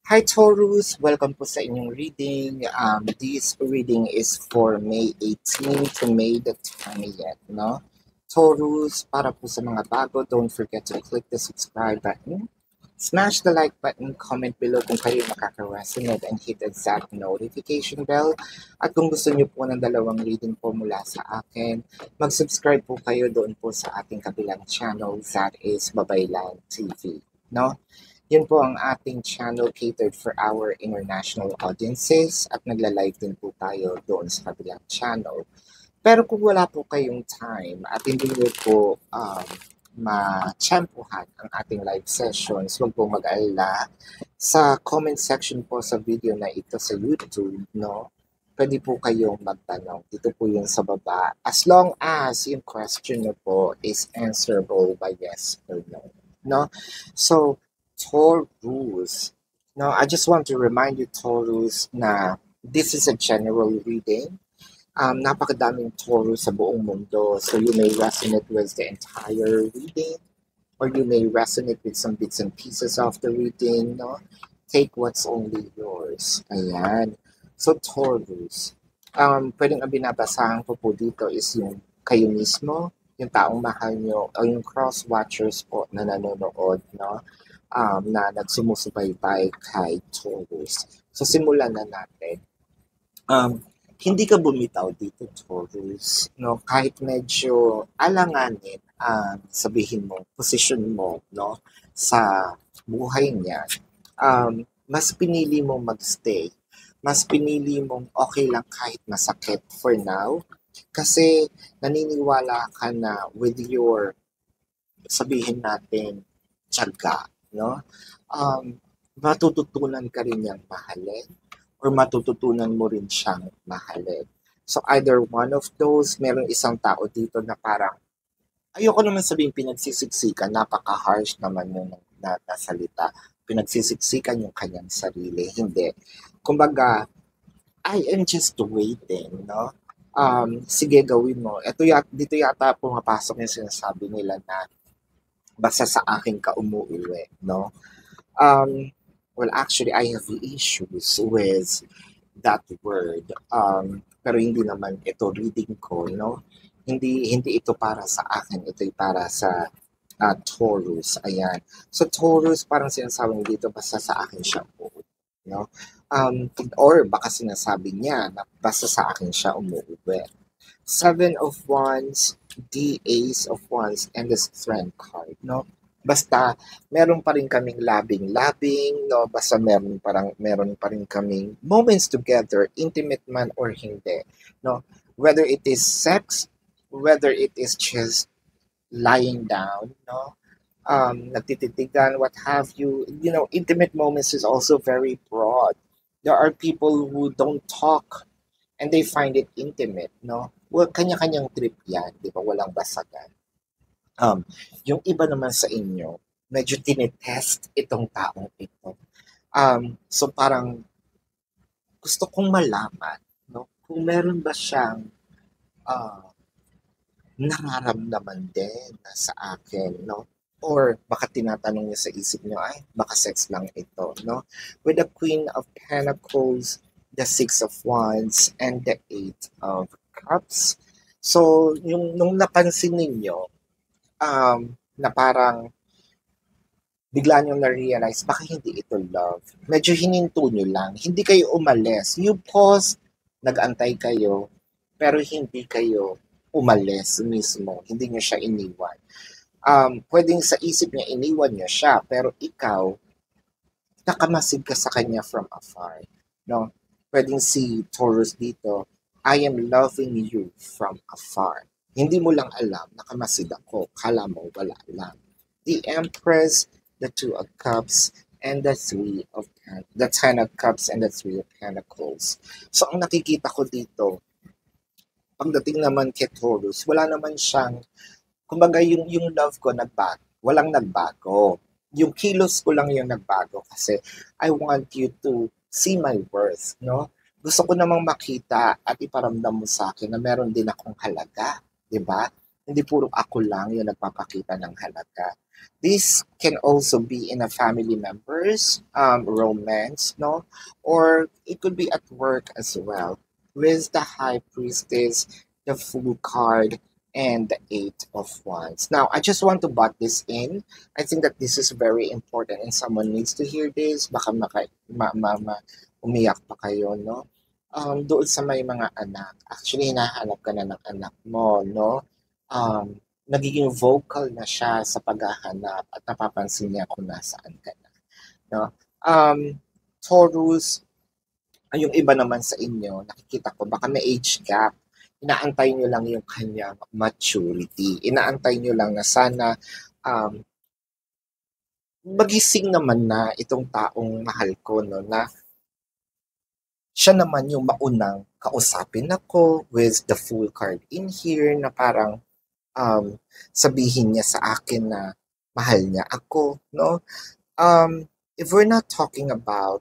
Hi Taurus! Welcome po sa inyong reading. This reading is for May 18 to May the 20th, no? Taurus, para po sa mga bago, don't forget to click the subscribe button. Smash the like button, comment below kung kayo makaka-resonate and hit the exact notification bell. At kung gusto niyo po ng dalawang reading po mula sa akin, mag-subscribe po kayo doon po sa ating kabilang channel, that is Babaylan TV, no? Yun po ang ating channel catered for our international audiences at nagla-live din po tayo doon sa kabilang channel. Pero kung wala po kayong time at hindi nyo po ma-tsempuhan ang ating live sessions, huwag po mag-alala. Sa comment section po sa video na ito sa YouTube, no, pwede po kayong magtanong. Dito po yun sa baba. As long as yung question nyo po is answerable by yes or no. No? So, Taurus. Now, I just want to remind you, Taurus, na this is a general reading. Napakadaming Taurus sa buong mundo. So you may resonate with the entire reading or you may resonate with some bits and pieces of the reading. No? Take what's only yours. Ayan. So, Taurus. Pwedeng ang binabasahan ko po dito is yung kayo mismo, yung taong mahal nyo, o yung cross-watchers po na nanonood, no? Na nagsumusubaybay kay Taurus. So, simulan na natin. Hindi ka bumitaw dito, Taurus. No? Kahit medyo alanganin ang sabihin mo, position mo, no? Sa buhay niya, mas pinili mong magstay. Mas pinili mong okay lang kahit masakit for now. Kasi naniniwala ka na with your, sabihin natin, tiyaga, no? Matututunan ka rin niyang mahalin or matututunan mo rin siyang mahalin. So either one of those, meron isang tao dito na parang, ayoko naman sabihin pinagsisiksikan, napaka-harsh naman yung na salita. Pinagsisiksikan yung kanyang sarili. Hindi. Kumbaga, I am just waiting, no? Sige, gawin mo. Dito yata pumapasok yung sinasabi nila na basta sa akin ka umuwi, no? Well, actually, I have issues with that word. Pero hindi naman ito reading ko, no? Hindi ito para sa akin, ito para sa Taurus. Ayan. So, Taurus, parang sinasabi dito, basta sa akin siya umuwi, no? Or baka sinasabi niya na basta sa akin siya umuwi. Seven of Wands, the Ace of Wands, and the Strength card, no? Basta meron pa rin kaming labing-labing, no? Basta meron pa rin kaming moments together, intimate man or hindi, no? Whether it is sex, whether it is just lying down, no? Nagtititigan, what have you. You know, intimate moments is also very broad. There are people who don't talk and they find it intimate, no? Well, kanya-kanyang trip yan, di ba? Walang basagan. Yung iba naman sa inyo, medyo tinetest itong taong ito. So parang gusto kong malaman, no? Kung meron ba siyang nararamdaman din na sa akin, no? Or baka tinatanong niya sa isip niyo, ay, baka sex lang ito, no? With the Queen of Pentacles, the Six of Wands, and the Eight of Cups. So, nung napansin ninyo, na parang bigla nyo na-realize, baka hindi ito love. Medyo hininto nyo lang. Hindi kayo umalis. You pause, nag-antay kayo, pero hindi kayo umalis mismo. Hindi nyo siya iniwan. Pwedeng sa isip niya iniwan nyo siya, pero ikaw, nakamasid ka sa kanya from afar. No? Pwedeng si Taurus dito, I am loving you from afar. Hindi mo lang alam, nakamasid ako. Kala mo, wala lang. The Empress, the Two of Cups, and the Ten of Cups and the Three of Pentacles. So, ang nakikita ko dito, pagdating naman kay Taurus, wala naman siyang, kumbaga yung love ko walang nagbago. Yung kilos ko lang yung nagbago kasi I want you to see my worth, no? Gusto ko namang makita at iparamdam mo sa akin na meron din akong halaga, di ba? Hindi puro ako lang yung nagpapakita ng halaga. This can also be in a family members, romance, no? Or it could be at work as well. With the high priestess, the fool card, and the eight of wands. Now, I just want to butt this in. I think that this is very important and someone needs to hear this. Baka umiyak pa kayo, no? Doon sa may mga anak. Actually, hinahanap ka na ng anak mo, no? Um, Nagiging vocal na siya sa paghahanap at napapansin niya kung nasaan ka na, no? Um, Taurus, yung iba naman sa inyo, nakikita ko, baka may age gap. Inaantay nyo lang yung kanyang maturity. Inaantay nyo lang na sana um, magising naman na itong taong mahal ko, no, na siya naman yung maunang kausapin ako with the full card in here na parang sabihin niya sa akin na mahal niya ako, no? If we're not talking about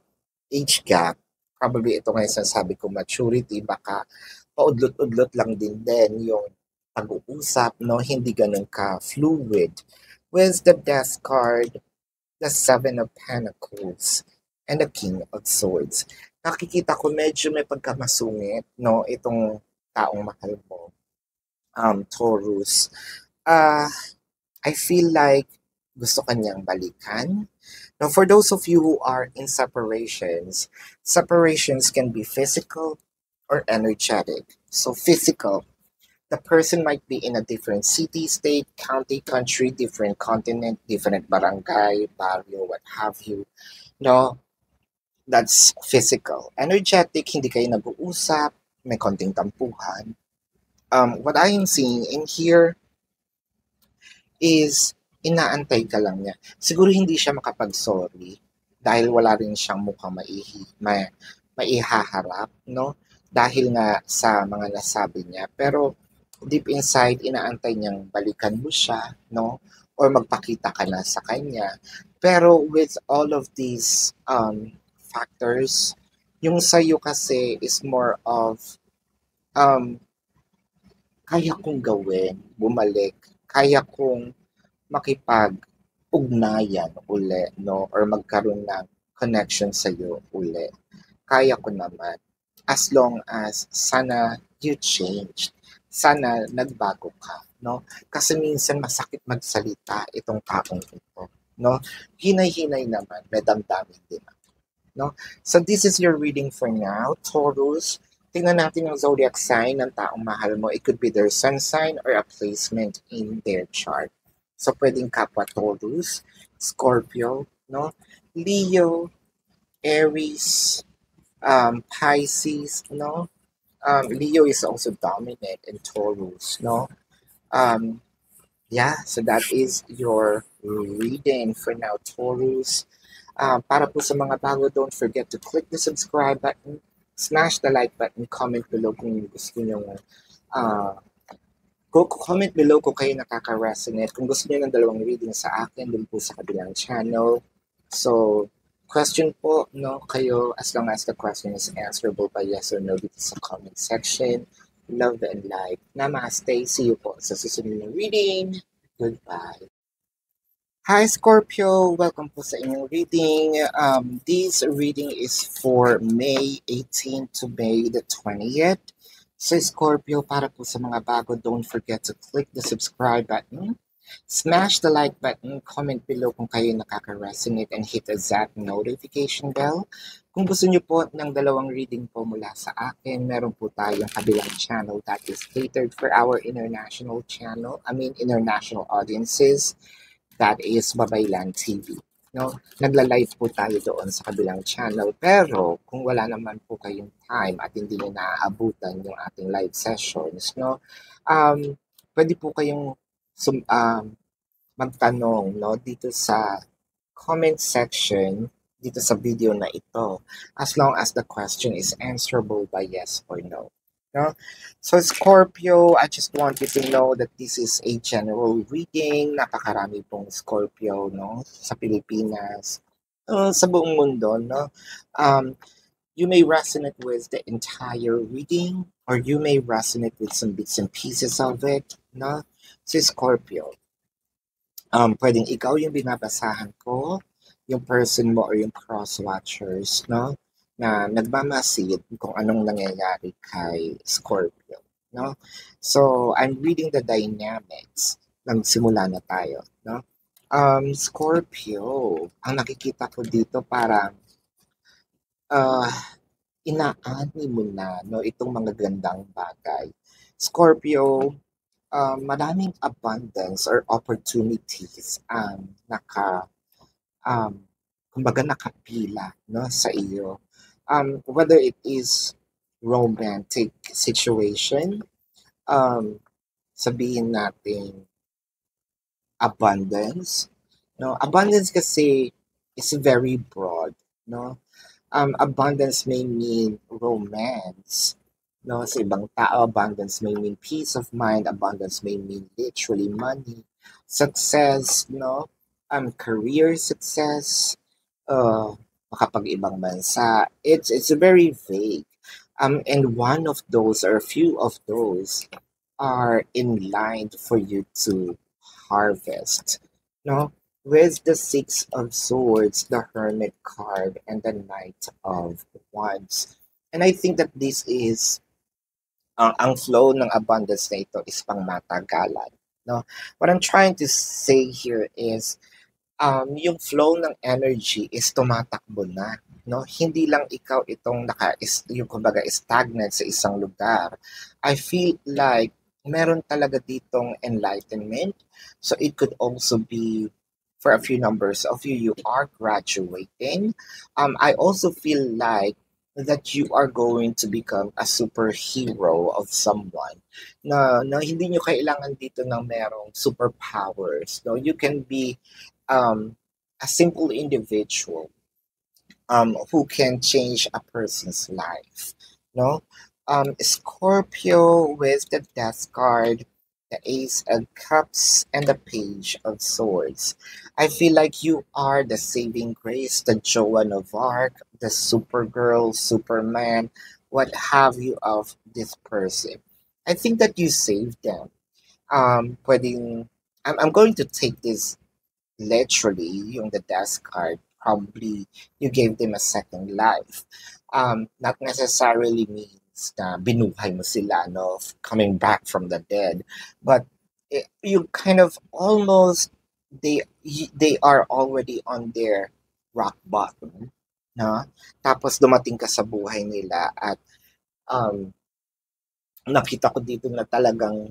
age gap, probably ito nga yung sinasabi ko, maturity, baka paudlot-udlot lang din yung pag-uusap, no? Hindi ganun ka-fluid. With the Death card, the Seven of Pentacles, and the King of Swords. Nakikita ko medyo may pagkamasungit, no? Itong taong mahal mo, Taurus. I feel like gusto kanyang balikan. Now, for those of you who are in separations, separations can be physical or energetic. So, physical, the person might be in a different city, state, county, country, different continent, different barangay, barrio, what have you. No, that's physical. Energetic, hindi kayo nag-uusap, may konting tampuhan. What I am seeing in here is inaantay ka lang niya. Siguro hindi siya makapag-sorry dahil wala rin siyang mukhang maihaharap, no? Dahil nga sa mga nasabi niya. Pero deep inside, inaantay niyang balikan mo siya, no? Or magpakita ka na sa kanya. Pero with all of these factors, yung sa'yo kasi is more of kaya kong gawin, bumalik, kaya kong makipag-ugnayan uli, no? Or magkaroon ng connection sa'yo uli. Kaya ko naman. As long as sana you changed. Sana nagbago ka, no? Kasi minsan masakit magsalita itong taong ito, no? Hinay-hinay naman, may damdamin din ako, no? So this is your reading for now, Taurus. Tingnan natin yung zodiac sign ng taong mahal mo. It could be their sun sign or a placement in their chart. So, pwedeng kapwa Taurus, Scorpio, no? Leo, Aries, Pisces, no? Leo is also dominant in Taurus, no? Yeah, so that is your reading for now, Taurus. Para po sa mga bago, don't forget to click the subscribe button, smash the like button, comment below kung gusto nyo comment below kung kayo nakaka-resonate. Kung gusto niyo ng dalawang reading sa akin, dun po sa kabilang channel. So, question po, no, kayo, as long as the question is answerable by yes or no dito sa comment section. Love and like. Namaste. See you po sa susunod na reading. Goodbye. Hi Scorpio, welcome po sa inyong reading. This reading is for May 18 to May the 20th. So Scorpio, para po sa mga bago, don't forget to click the subscribe button, smash the like button, comment below kung kayo nakaka-resonate, and hit that notification bell. Kung gusto niyo po ng dalawang reading po mula sa akin, meron po tayong kabilang channel that is catered for our international international audiences. That is Babaylan TV. No? Nagla-live po tayo doon sa kabilang channel. Pero kung wala naman po kayong time at hindi nyo naaabutan yung ating live sessions, no? Pwede po kayong magtanong, no, dito sa comment section dito sa video na ito, as long as the question is answerable by yes or no. No? So Scorpio, I just want you to know that this is a general reading. Napakarami pong Scorpio, no, sa Pilipinas, sa buong mundo, no. You may resonate with the entire reading, or you may resonate with some bits and pieces of it, no. So Scorpio, Puwedeng ikaw yung binabasahan ko, yung person mo or yung cross-watchers 'no, na nagmamasid kung anong nangyayari kay Scorpio 'no. So, I'm reading the dynamics. Nagsimula na tayo 'no. Scorpio, ang nakikita ko dito parang, ah, inaani mo na 'no, itong mga gandang bagay. Scorpio, maraming abundance or opportunities ang um, kumbaga nakapila 'no, sa iyo. Whether it is romantic situation, um, sabihin natin abundance 'no. Abundance kasi is very broad 'no. Abundance may mean romance 'no, sa ibang tao. Abundance may mean peace of mind. Abundance may mean literally money, success 'no, career success, uh, makapag-ibang bansa. It's very vague. And one of those or a few of those are in line for you to harvest. No? With the Six of Swords, the Hermit card, and the Knight of Wands. And I think that this is, ang flow ng abundance na ito is pang matagalan. No? What I'm trying to say here is, yung flow ng energy is tumatakbo na. No? Hindi lang ikaw itong yung kumbaga stagnant sa isang lugar. I feel like meron talaga ditong enlightenment. So it could also be for a few numbers of you, you are graduating. I also feel like that you are going to become a superhero of someone na hindi nyo kailangan dito ng merong superpowers. No? You can be a simple individual who can change a person's life. No, Scorpio with the Death card, the Ace of Cups, and the Page of Swords. I feel like you are the saving grace, the Joan of Arc, the Supergirl, Superman, what have you of this person. I think that you saved them. Pwedeng, I'm going to take this literally, yung the death card, probably you gave them a second life. Not necessarily means na binuhay mo sila, no, coming back from the dead, but you kind of almost, they are already on their rock bottom, no? Tapos dumating ka sa buhay nila at um, nakita ko dito na talagang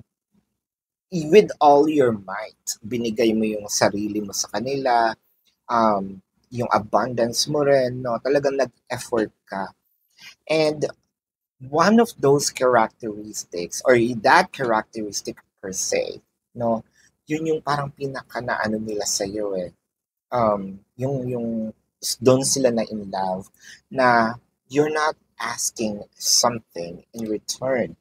with all your might, binigay mo yung sarili mo sa kanila, yung abundance mo rin, no? Talagang nag-effort ka. And one of those characteristics, or that characteristic per se, no? Yun yung parang pinaka na ano nila sa'yo eh. Yung doon sila na in love, na you're not asking something in return.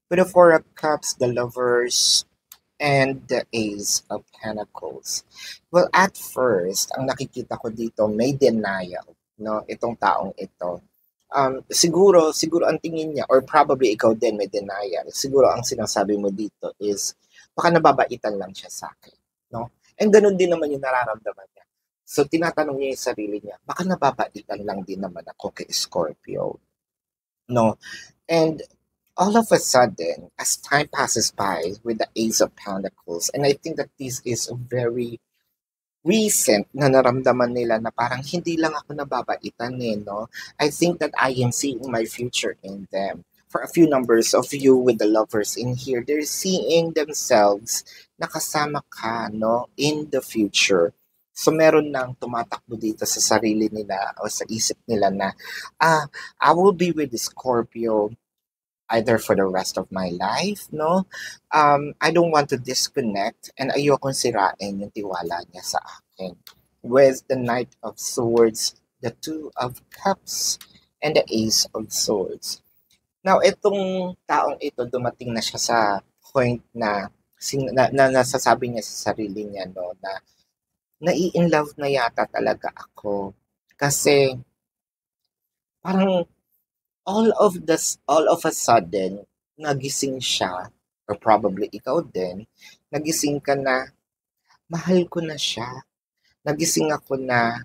With the Four of Cups, the Lovers, and the Ace of Pentacles. Well, at first, ang nakikita ko dito, may denial, no? Itong taong ito. Siguro ang tingin niya, or probably ikaw din may denial, siguro ang sinasabi mo dito is, baka nababaitan lang siya sa akin, no? And ganun din naman yung nararamdaman niya. So, tinatanong niya yung sarili niya, baka nababaitan lang din naman ako kay Scorpio, no? And all of a sudden, as time passes by with the Ace of Pentacles, and I think that this is very recent na naramdaman nila na parang hindi lang ako nababaitan eh, no? I think that I am seeing my future in them. For a few numbers of you with the lovers in here, they're seeing themselves na kasama ka, no? In the future. So meron nang tumatakbo dito sa sarili nila o sa isip nila na, I will be with the Scorpio either for the rest of my life, no? I don't want to disconnect and ayokong sirain yung tiwala niya sa akin. With the Knight of Swords, the Two of Cups, and the Ace of Swords. Now, itong taong ito, dumating na siya sa point na, nasasabi niya sa sarili niya, no, na nai-in-love na yata talaga ako. Kasi, parang all of a sudden, nagising siya, or probably ikaw din, nagising ka na mahal ko na siya. Nagising ako na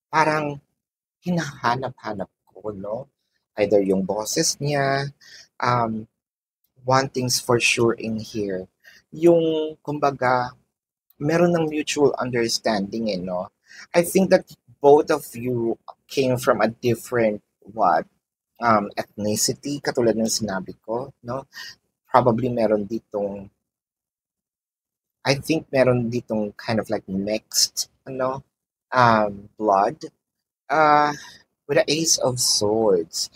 parang hinahanap-hanap ko, no? Either yung boses niya, um, one thing's for sure in here. Yung, kumbaga, meron ng mutual understanding, no? I think that both of you came from a different, ethnicity, katulad ng sinabi ko, no? Probably I think meron ditong kind of like mixed, blood. Uh, with the Ace of Swords,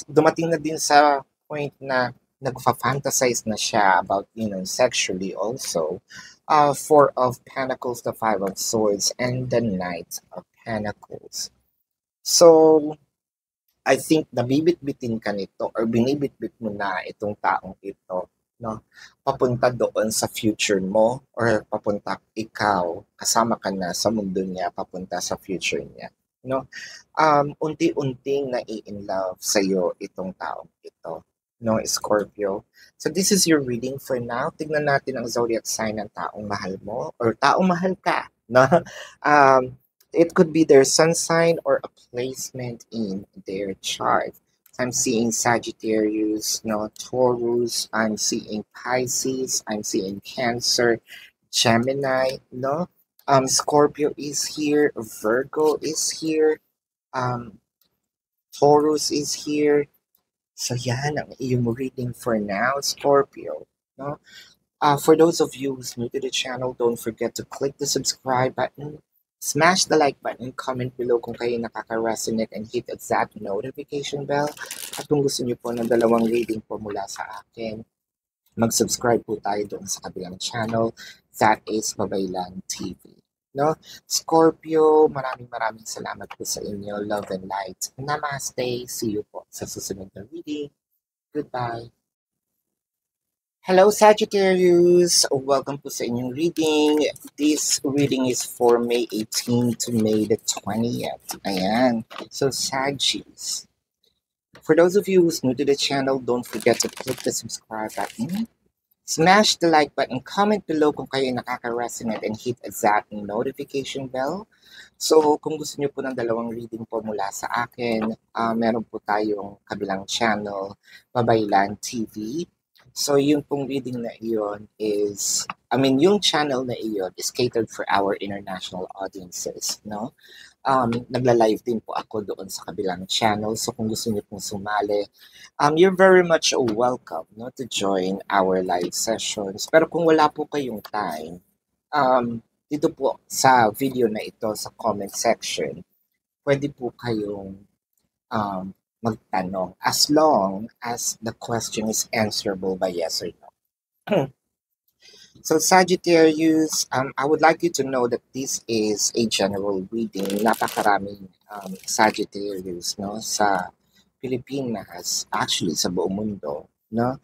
dumating na din sa point na nagfa-fantasize na siya about, sexually also. Four of Pentacles, the Five of Swords, and the Knight of Pentacles. So, I think nabibit-bitin ka nito or binibit-bit mo na itong taong ito, no? Papunta doon sa future mo or papunta ikaw, kasama ka na sa mundo niya, papunta sa future niya, no? Unti-unting nai-in love sa'yo itong taong ito, no, Scorpio. So this is your reading for now. Tignan natin ang zodiac sign ng taong mahal mo or taong mahal ka, no? Um, it could be their sun sign or a placement in their chart. I'm seeing Sagittarius, no, Taurus, I'm seeing Pisces, I'm seeing Cancer, Gemini, no? Scorpio is here, Virgo is here, um, Taurus is here. So yan ang iyong reading for now, Scorpio, no? For those of you who's new to the channel, don't forget to click the subscribe button, smash the like button, comment below kung kayo nakaka-resonate, and hit that notification bell. At kung gusto niyo po ng dalawang reading po mula sa akin, mag-subscribe po tayo doon sa kabilang channel, that is Babaylan TV. No? Scorpio, maraming salamat po sa inyo. Love and light. Namaste. See you po sa susunod na reading. Goodbye. Hello Sagittarius! Welcome po sa inyong reading. This reading is for May 18 to May the 20th. Ayan. So Saggies. For those of you who's new to the channel, don't forget to click the subscribe button. Smash the like button, comment below kung kayo nakaka-resonate, and hit that notification bell. So kung gusto niyo po ng dalawang reading po mula sa akin, meron po tayong kabilang channel, Babaylan TV. So yung pong reading na iyon is, yung channel na iyon is catered for our international audiences, no? Nagla-live din po ako doon sa kabilang channel. So kung gusto niyo pong sumali, you're very much welcome, no, to join our live sessions. Pero kung wala po kayong time, dito po sa video na ito, sa comment section, pwede po kayong magtanong as long as the question is answerable by yes or no. So Sagittarius, I would like you to know that this is a general reading. Napakaraming Sagittarius, no, sa Pilipinas, actually sa buong mundo, no.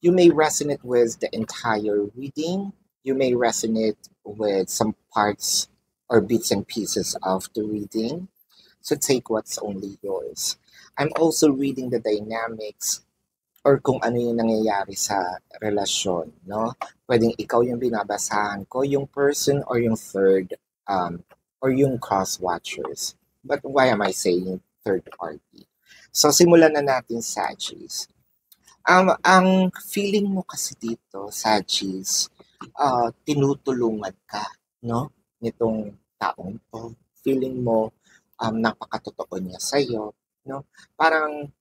You may resonate with the entire reading. You may resonate with some parts or bits and pieces of the reading. So take what's only yours. I'm also reading the dynamics or kung ano yung nangyayari sa relasyon, no? Pwedeng ikaw yung binabasahan ko, yung person, or yung third, or yung cross-watchers. But why am I saying third party? So simulan na natin, Saggies. Ang feeling mo kasi dito, Saggies, tinutulungan ka, no? Nitong taong to. Feeling mo, napakatotoo niya sa'yo, no? Parang,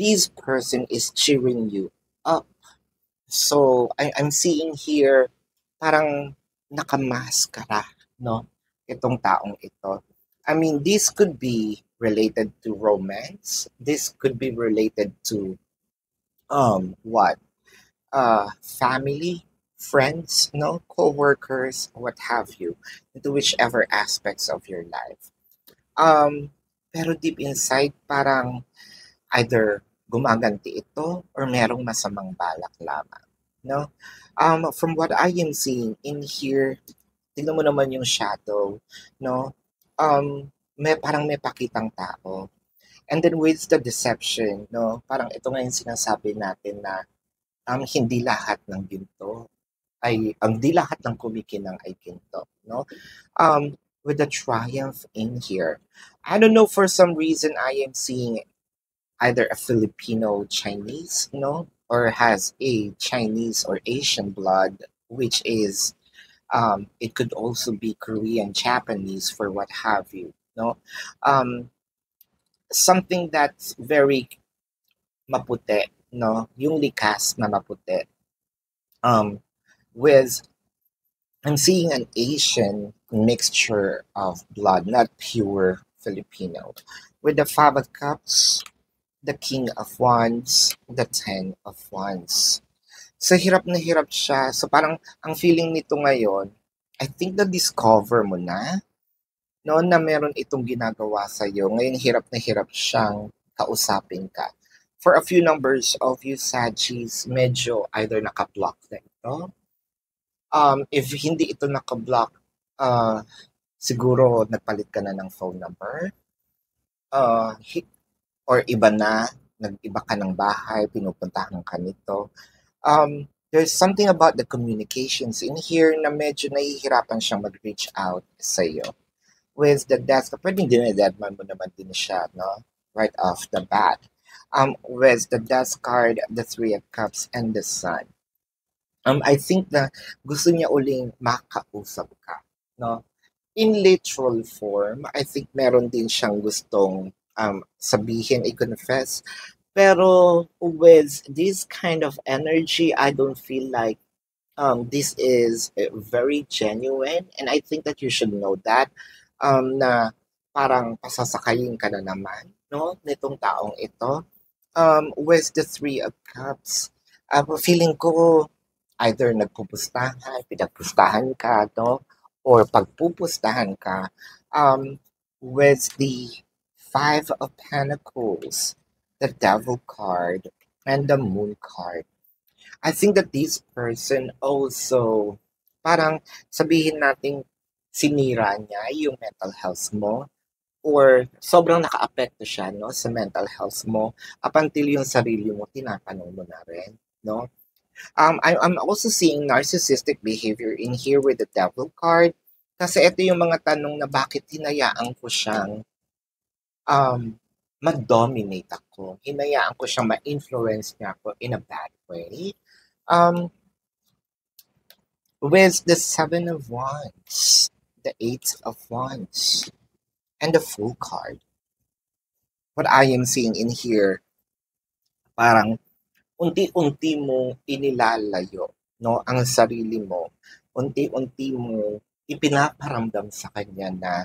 this person is cheering you up. So, I'm seeing here, parang nakamaskara, no? Itong taong ito. This could be related to romance. This could be related to, family, friends, no? Co-workers, what have you, into whichever aspects of your life. Pero deep inside, parang either gumaganti ito or merong masamang balak lamang, no? From what I am seeing in here, tignan mo naman yung shadow, no? Parang may pakitang tao. And then with the deception, no? Parang ito nga yung sinasabi natin na hindi lahat ng ginto ang di lahat ng kumikinang ay ginto, no? With the triumph in here. I don't know, for some reason I am seeing either a Filipino Chinese, no, or has a Chinese or Asian blood, which is it could also be Korean, Japanese, for what have you, no. Um, Something that's very maputi, no, yung likas na maputi. Um, with I'm seeing an Asian mixture of blood, not pure Filipino, with the Five of Cups, the King of Wands, the Ten of Wands. So hirap na hirap siya. So parang ang feeling nito ngayon, I think na-discover mo na, no, na meron itong ginagawa sa'yo. Ngayon hirap na hirap siyang kausapin ka. For a few numbers of you, Sagis, medyo either naka-block na ito. If hindi ito naka-block, siguro nagpalit ka na ng phone number. Uh, or iba na, nag-iba ka ng bahay, pinupuntahan ka nito. There's something about the communications in here na medyo nahihirapan siyang mag-reach out sa iyo. With the death, pwedeng dinedadman mo naman din siya, no? Right off the bat. With the death card, the Three of Cups, and the Sun. I think na gusto niya uling makausap ka, no? In literal form, I think meron din siyang gustong sabihin, i-confess. Pero with this kind of energy, I don't feel like this is very genuine. And I think that you should know that na parang pasasakayin ka na naman, no? Nitong taong ito. With the Three of Cups, feeling ko either pinagpustahan ka, no? Or pagpupustahan ka, with the Five of Pentacles, the Devil card, and the Moon card. I think that this person also, parang sabihin nating sinira niya yung mental health mo, or sobrang nakaapekto siya, no, sa mental health mo, up until yung sarili mo, tinatanong mo na rin, no? I'm also seeing narcissistic behavior in here with the Devil card. Kasi ito yung mga tanong na bakit hinayaan ko siyang mag-dominate ako. Hinayaan ko siyang ma-influence niya ako in a bad way. With the Seven of Wands, the Eight of Wands, and the Fool card. What I am seeing in here, parang unti-unti mo inilalayo, no, ang sarili mo. Unti-unti mo ipinaparamdam sa kanya na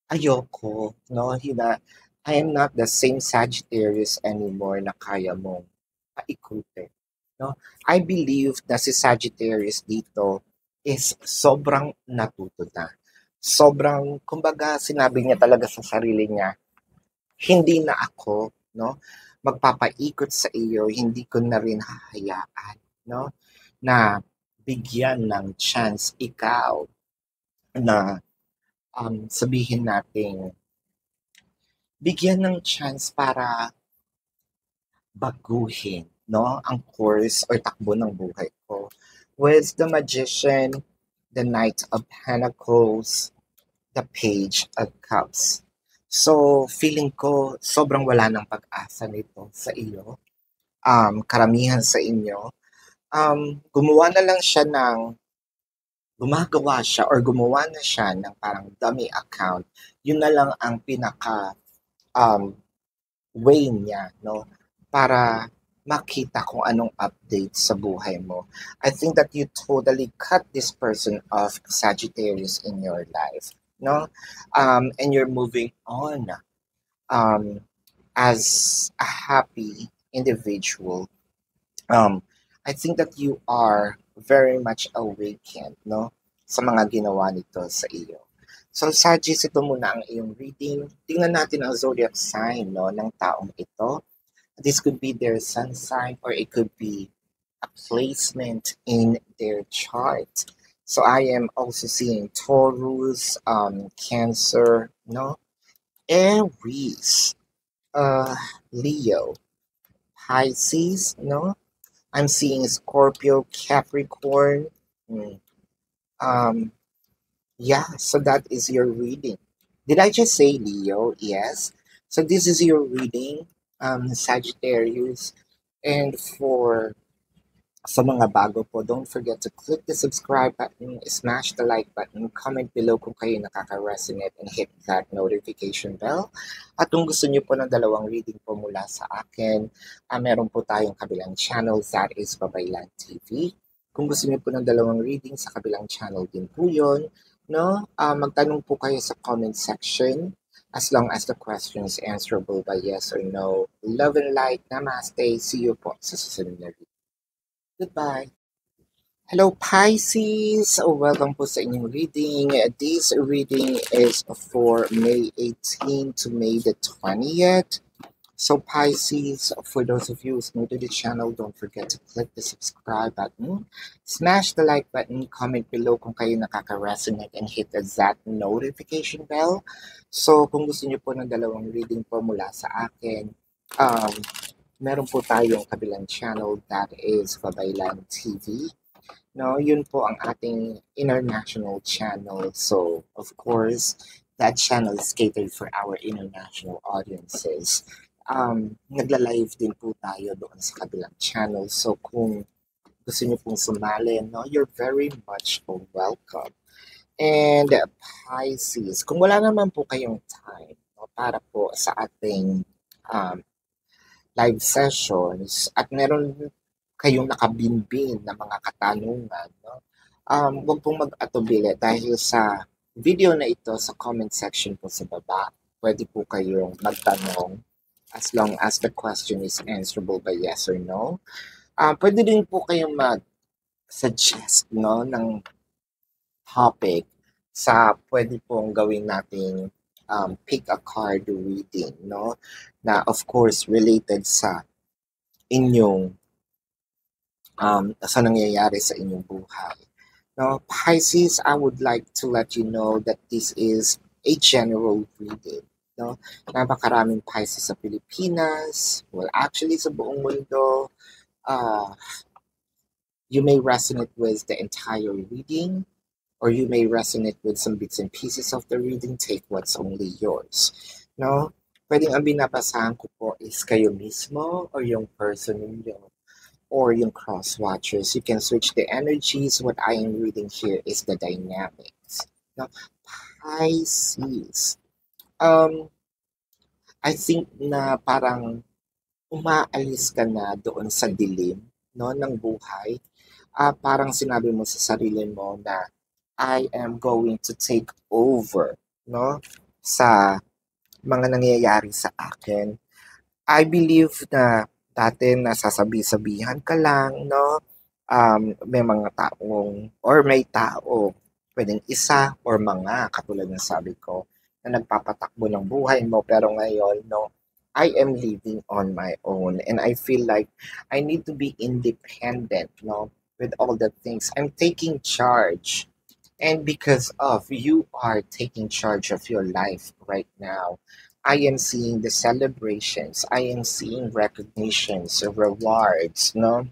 ayoko, no, I am not the same Sagittarius anymore na kaya mong paikutin, no. I believe na si Sagittarius dito is sobrang natuto na. Sobrang, kumbaga, sinabi niya talaga sa sarili niya, hindi na ako, no, magpapaikot sa iyo, hindi ko na rin hahayaan, no, na bigyan ng chance ikaw na sabihin nating bigyan ng chance para baguhin, no, ang course or takbo ng buhay ko. With the Magician, the Knight of Pentacles, the Page of Cups. So, feeling ko sobrang wala ng pag-asa nito sa iyo. Karamihan sa inyo, gumawa na lang siya ng gumagawa siya or gumawa na siya ng parang dummy account. Yun na lang ang pinaka way niya, no, para makita kung anong update sa buhay mo. I think that you totally cut this person off, Sagittarius, in your life, no? And you're moving on as a happy individual. I think that you are very much awakened, no, sa mga ginawa nito sa iyo. So, Sagittarius, ito muna ang iyong reading. Tingnan natin ang zodiac sign, no, ng taong ito. This could be their sun sign, or it could be a placement in their chart. So I am also seeing Taurus, Cancer, no, Aries, Leo, Pisces, no, I'm seeing Scorpio, Capricorn. Hmm. Um, yeah, so that is your reading. Did I just say Leo? Yes. So this is your reading, Sagittarius. And for sa mga bago po, don't forget to click the subscribe button, smash the like button, comment below kung kayo nakaka-resonate, and hit that notification bell. At kung gusto niyo po ng dalawang reading po mula sa akin, meron po tayong kabilang channel, that is Babaylan TV. Kung gusto niyo po ng dalawang reading sa kabilang channel din po yun, no? Magtanong po kayo sa comment section as long as the question is answerable by yes or no. Love and light. Namaste. See you po sa susunod na video. Goodbye. Hello Pisces! Welcome po sa inyong reading. This reading is for May 18 to May the 20th. So Pisces, for those of you who's new to the channel, don't forget to click the subscribe button, smash the like button, comment below kung kayo nakaka-resonate, and hit that notification bell. So kung gusto niyo po ng dalawang reading po mula sa akin, meron po tayong kabilang channel, that is Babaylan TV. No, yun po ang ating international channel. So, of course, that channel is catered for our international audiences. Nagla-live din po tayo doon sa kabilang channel. So, kung gusto niyo pong sumali, no, you're very much welcome. And Pisces, kung wala naman po kayong time, no, para po sa ating live sessions at meron kayong nakabinbin na mga katanungan, no? Huwag pong mag-atubili dahil sa video na ito sa comment section po sa baba. Pwede po kayong magtanong as long as the question is answerable by yes or no. Pwede din po kayong mag-suggest, no, ng topic sa pwede pong gawin nating pick a card reading, no? Na of course related sa inyong sa nangyayari sa inyong buhay. No, Pisces, I would like to let you know that this is a general reading. No? Napakaraming Pisces sa Pilipinas, well actually sa buong mundo. You may resonate with the entire reading, or you may resonate with some bits and pieces of the reading. Take what's only yours. No? Pwedeng ang binabasahan ko po is kayo mismo or yung person ninyo or yung cross watchers. You can switch the energies. What I am reading here is the dynamics. Now, Pisces. I think na parang umaalis ka na doon sa dilim, no, ng buhay. Parang sinabi mo sa sarili mo na I am going to take over, no, sa mga nangyayari sa akin. I believe na dati nasasabi-sabihan ka lang, no? May mga taong, or may tao, pwedeng isa or mga, katulad ng sabi ko, na nagpapatakbo ng buhay mo. Pero ngayon, no, I am living on my own. And I feel like I need to be independent, no, with all the things. I'm taking charge. And because of you are taking charge of your life right now, I am seeing the celebrations. I am seeing recognitions, rewards, no,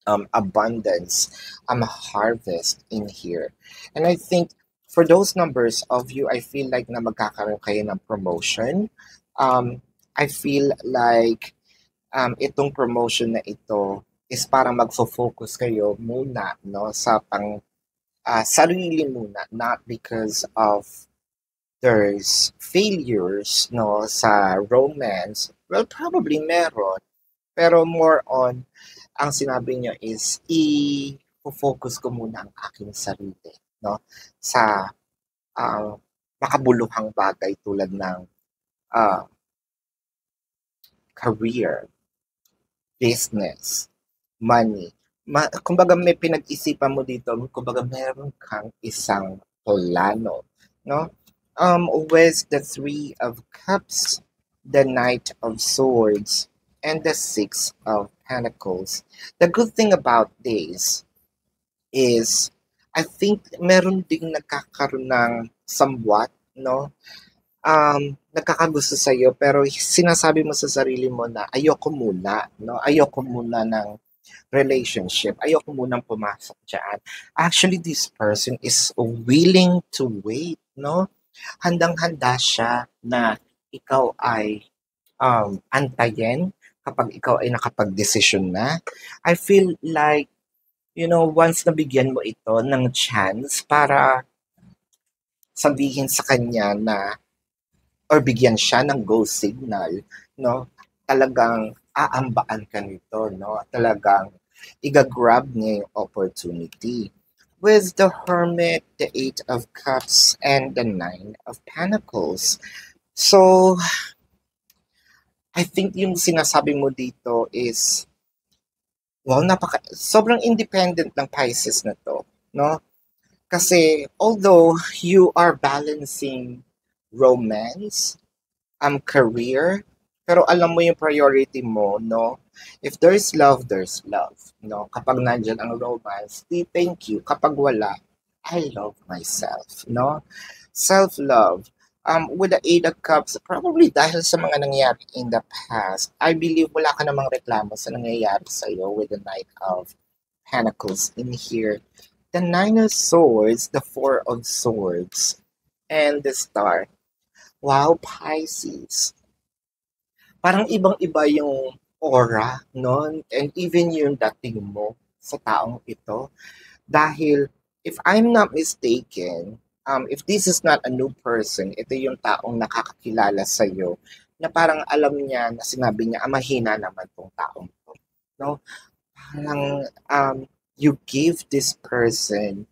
abundance, harvest in here. And I think for those numbers of you, I feel like na magkakaroon kayo ng promotion. I feel like itong promotion na ito is parang magfo-focus kayo muna, no, sa sarili muna, not because of there's failures, no, sa romance. Well, probably meron, pero more on ang sinabi niyo is i-focus ko muna ang aking sarili, no, sa makabuluhang bagay tulad ng career, business, money. Kumbaga may pinag-isipan mo dito, kumbaga meron kang isang plano, no? With the Three of Cups, the Knight of Swords, and the Six of Pentacles. The good thing about this is, I think meron ding nagkakaroon ng somewhat, no? Nagkakagusto sa'yo, pero sinasabi mo sa sarili mo na ayoko muna, no? Ayoko muna ng relationship. Ayoko munang pumasok dyan. Actually, this person is willing to wait, no? Handang-handa siya na ikaw ay antayin kapag ikaw ay nakapag-desisyon na. I feel like, once nabigyan mo ito ng chance para sabihin sa kanya na or bigyan siya ng go signal, no? Talagang aambaan ka nito, no? Talagang igagrab niya yung opportunity. With the Hermit, the Eight of Cups, and the Nine of Pentacles. So, I think yung sinasabi mo dito is, wow, sobrang independent ng Pisces na to, no? Kasi although you are balancing romance, career, pero alam mo yung priority mo, no? If there's love, there's love, no? Kapag nandyan ang romance, thank you. Kapag wala, I love myself, no? Self-love. With the Eight of Cups, probably dahil sa mga nangyayari in the past, I believe wala ka namang reklamo sa nangyayari sa'yo with the Knight of Pentacles in here. The Nine of Swords, the Four of Swords, and the Star. Wow, Pisces. Parang ibang-iba yung aura, no? And even yung dating mo sa taong ito. Dahil, if I'm not mistaken, if this is not a new person, ito yung taong nakakakilala sa'yo, na parang alam niya na sinabi niya, mahina naman tong taong to. No? Parang, you give this person,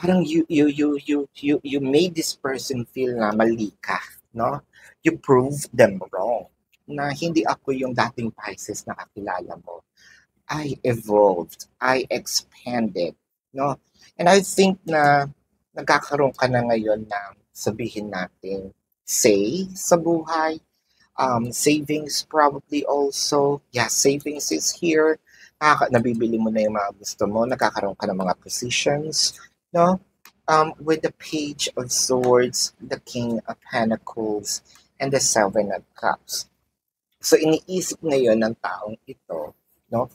parang you made this person feel na mali ka, no? You prove them wrong. Na hindi ako yung dating Pisces na kakilala mo. I evolved. I expanded, no? And I think na nagkakaroon ka na ngayon ng sabihin natin say sa buhay. Savings probably also. Yeah, savings is here. Nabibili mo na yung mga gusto mo. Nagkakaroon ka ng mga positions, no? With the Page of Swords, the King of Pentacles, and the Seven of Cups. So iniisip ngayon ng taong ito, no?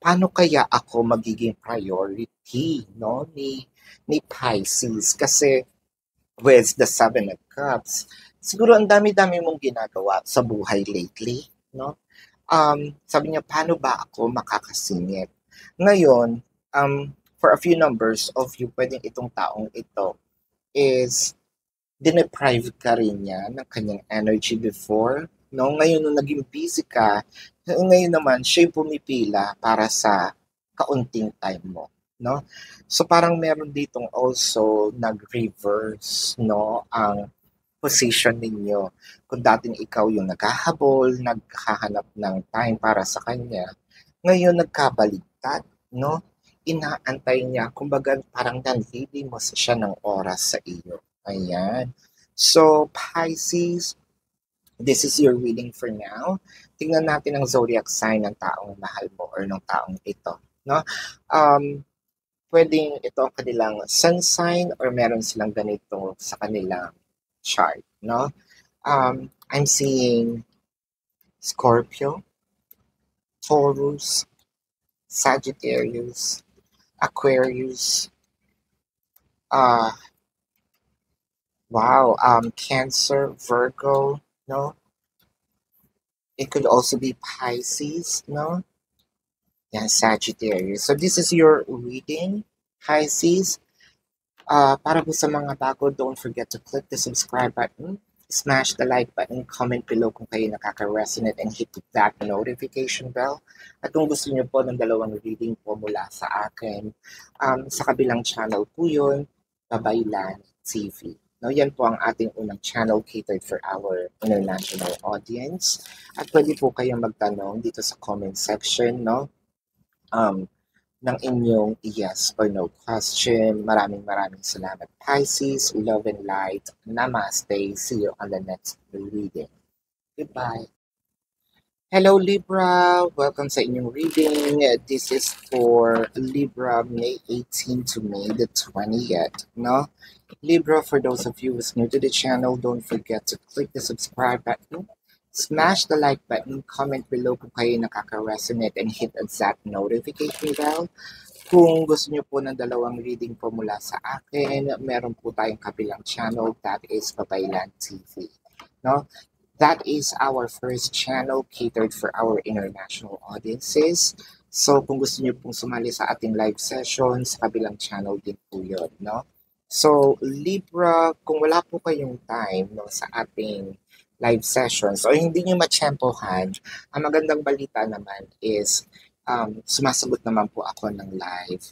Paano kaya ako magiging priority, no, ni Pisces? Kasi with the Seven of Cups, siguro ang dami-dami mong ginagawa sa buhay lately, no? Sabi niya, paano ba ako makakasingit? Ngayon, for a few numbers of you, pwedeng itong taong ito is dineprive ka rin niya ng kanyang energy before, no? Ngayon, nung naging busy ka, ngayon naman, siya pumipila para sa kaunting time mo, no? So, parang meron ditong also nag-reverse, no, ang position ninyo. Kung dating ikaw yung naghahabol, naghahanap ng time para sa kanya, ngayon nagkabaligtad, no? Inaantay niya, kumbaga parang nanlilimos siya ng oras sa iyo. Ayan. So, Pisces, this is your reading for now. Tingnan natin ang zodiac sign ng taong mahal mo or ng taong ito, no? Pwedeng ito ang kanilang sun sign or meron silang ganito sa kanilang chart, no? I'm seeing Scorpio, Taurus, Sagittarius, Aquarius, Cancer, Virgo, no? It could also be Pisces, no? Yeah, Sagittarius. So this is your reading, Pisces. Para po sa mga bago, don't forget to click the subscribe button, smash the like button, comment below kung kayo nakaka-resonate, and hit that notification bell. At kung gusto niyo po ng dalawang reading po mula sa akin, sa kabilang channel po yun, Babaylan TV. No, yan po ang ating unang channel catered for our international audience. At pwede po kayong magtanong dito sa comment section, no? Ng inyong yes or no question. Maraming salamat, Pisces. Love and light. Namaste. See you on the next reading. Goodbye. Hello, Libra. Welcome sa inyong reading. This is for Libra, May 18 to May the 20th. No? Libra, for those of you who's new to the channel, don't forget to click the subscribe button Smash the like button, comment below kung kayo nakaka-resonate, and hit that notification bell. Kung gusto niyo po ng dalawang reading po mula sa akin, meron po tayong kabilang channel, that is Babaylan TV. No? That is our first channel catered for our international audiences. So kung gusto niyo pong sumali sa ating live sessions, kabilang channel din po yun. No? So Libra, kung wala po kayong time no, sa ating live sessions o hindi niyo matsyempohan, ang magandang balita naman is sumasagot naman po ako ng live.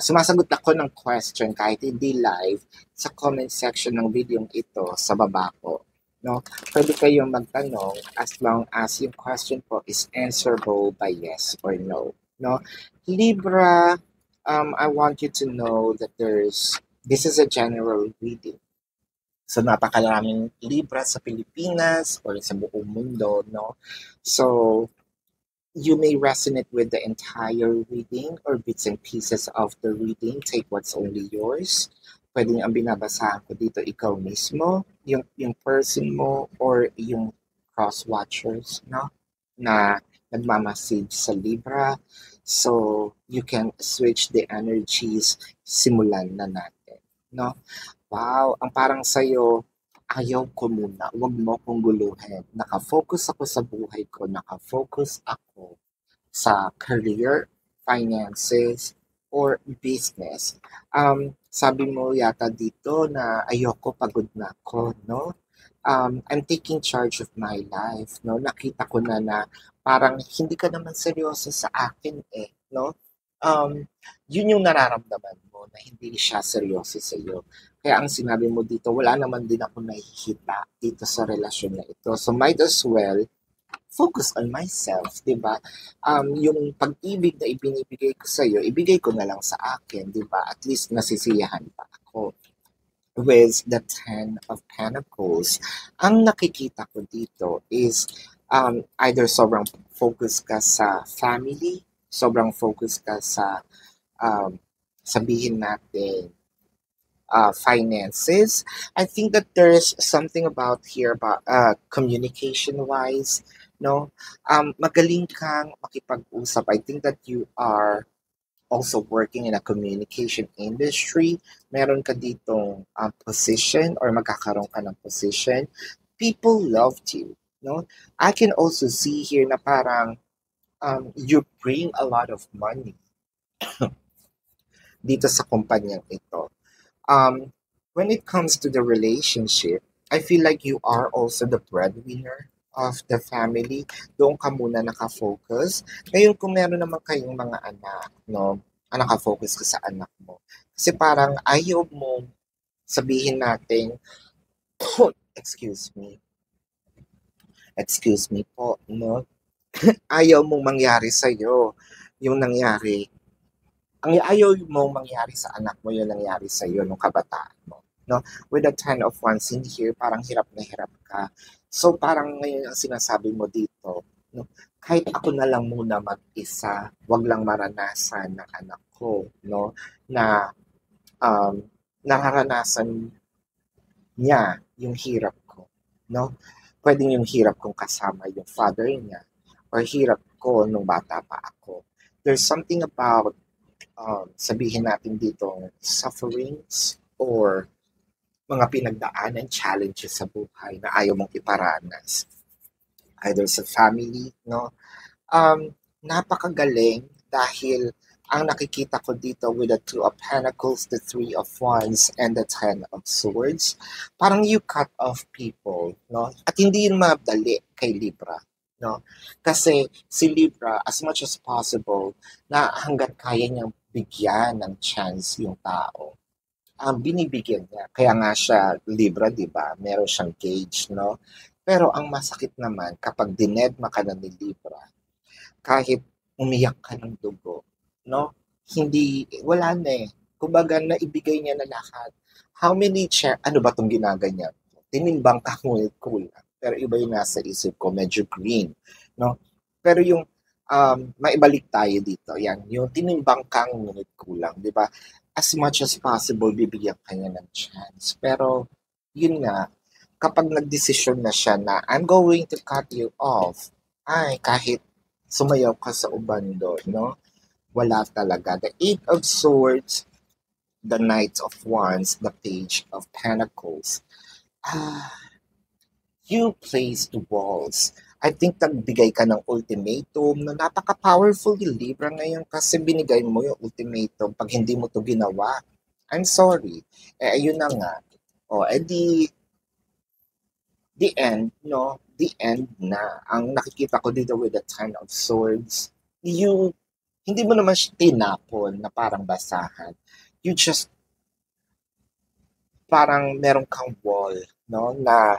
Sumasagot ako ng question kahit hindi live sa comment section ng video ito sa baba po. No? Pwede kayong magtanong as long as yung question po is answerable by yes or no. No? Libra, I want you to know that this is a general reading. So napakaraming Libra sa Pilipinas or sa buong mundo, no? So you may resonate with the entire reading or bits and pieces of the reading. Take what's only yours. Pwedeng ang binabasahan ko dito ikaw mismo, yung person mo, or yung cross-watchers, no? Na nagmamasid sa Libra. So, you can switch the energies. Simulan na natin, no? Wow, ang parang sa'yo, ayaw ko muna, huwag mo akong guluhin. Nakafocus ako sa buhay ko, nakafocus ako sa career, finances, or business. Sabi mo yata dito na ayoko, pagod na ako, no? I'm taking charge of my life, no? Nakita ko na parang hindi ka naman seryoso sa akin no? Yun yung nararamdaman mo na hindi siya seryoso sa iyo. Kaya ang sinabi mo dito, wala naman din ako nakikita dito sa relasyon na ito. So might as well focus on myself, di ba? Yung pag-ibig na ibinibigay ko sa iyo, ibigay ko na lang sa akin, di ba? At least nasisiyahan pa ako. With the Ten of Pentacles, ang nakikita ko dito is either sobrang focus ka sa family, sobrang focus ka sa sabihin natin finances. I think that there's something about here about communication-wise, no? Magaling kang makipag-usap. I think that you are also working in a communication industry. Meron ka ditong position or magkakaroon ka ng position. People loved you, no? I can also see here na parang you bring a lot of money dito sa kumpanyang ito. When it comes to the relationship, I feel like you are also the breadwinner of the family. Doon ka muna nakafocus. Ngayon, kung meron naman kayong mga anak, no, nakafocus ka sa anak mo. Kasi parang ayaw mo sabihin natin, excuse me po, no? Ayaw mong mangyari sa'yo yung nangyari. Ang ayaw mong mangyari sa anak mo, yung nangyari sa iyo nung kabataan mo. No? With the Ten of Wands in here, parang hirap na hirap ka. So parang ngayon ang sinasabi mo dito, no? Kahit ako na lang muna mag-isa, wag lang maranasan ng anak ko, no? Na nararanasan niya yung hirap ko, no? Pwedeng yung hirap kong kasama yung father niya or hirap ko nung bata pa ako. There's something about sabihin natin dito sufferings or mga pinagdaanan, challenges sa buhay na ayaw mong iparanas. Either sa family, no? Napakagaling dahil ang nakikita ko dito with the Two of Pentacles, the Three of Wands, and the Ten of Swords, parang you cut off people, no? At hindi yun madali kay Libra, no? Kasi si Libra, as much as possible, na hanggat kaya niyang bigyan ng chance yung tao, binibigyan niya. Kaya nga siya Libra, di ba? Meron siyang gauge, no? Pero ang masakit naman, kapag dinedma ka na ni Libra, kahit umiyak ka ng dugo, no? Hindi, wala na eh. Kumbaga, naibigay niya na lahat. How many ano ba itong ginaganyan? Tinimbang ka ngunit kulang. Pero iba yung nasa isip ko, medyo green, no? Pero yung maibalik tayo dito. Yan, yung tinimbang kang ngunit kulang, di ba? As much as possible, bibigyan ka niya ng chance. Pero, yun nga, kapag nagdesisyon na siya na I'm going to cut you off, ay kahit sumayaw ka sa ubando, no? Wala talaga. The Eight of Swords, the Knight of Wands, the Page of Pentacles. Ah, you placed walls. I think nagbigay ka ng ultimatum na napaka-powerful ni Libra ngayon kasi binigay mo yung ultimatum pag hindi mo to ginawa. I'm sorry. Eh, ayun na nga. O, the end, no? The end na. Ang nakikita ko dito with the Ten of Swords, hindi mo naman siya tinapon na parang basahan. You just, parang meron kang wall, no? Na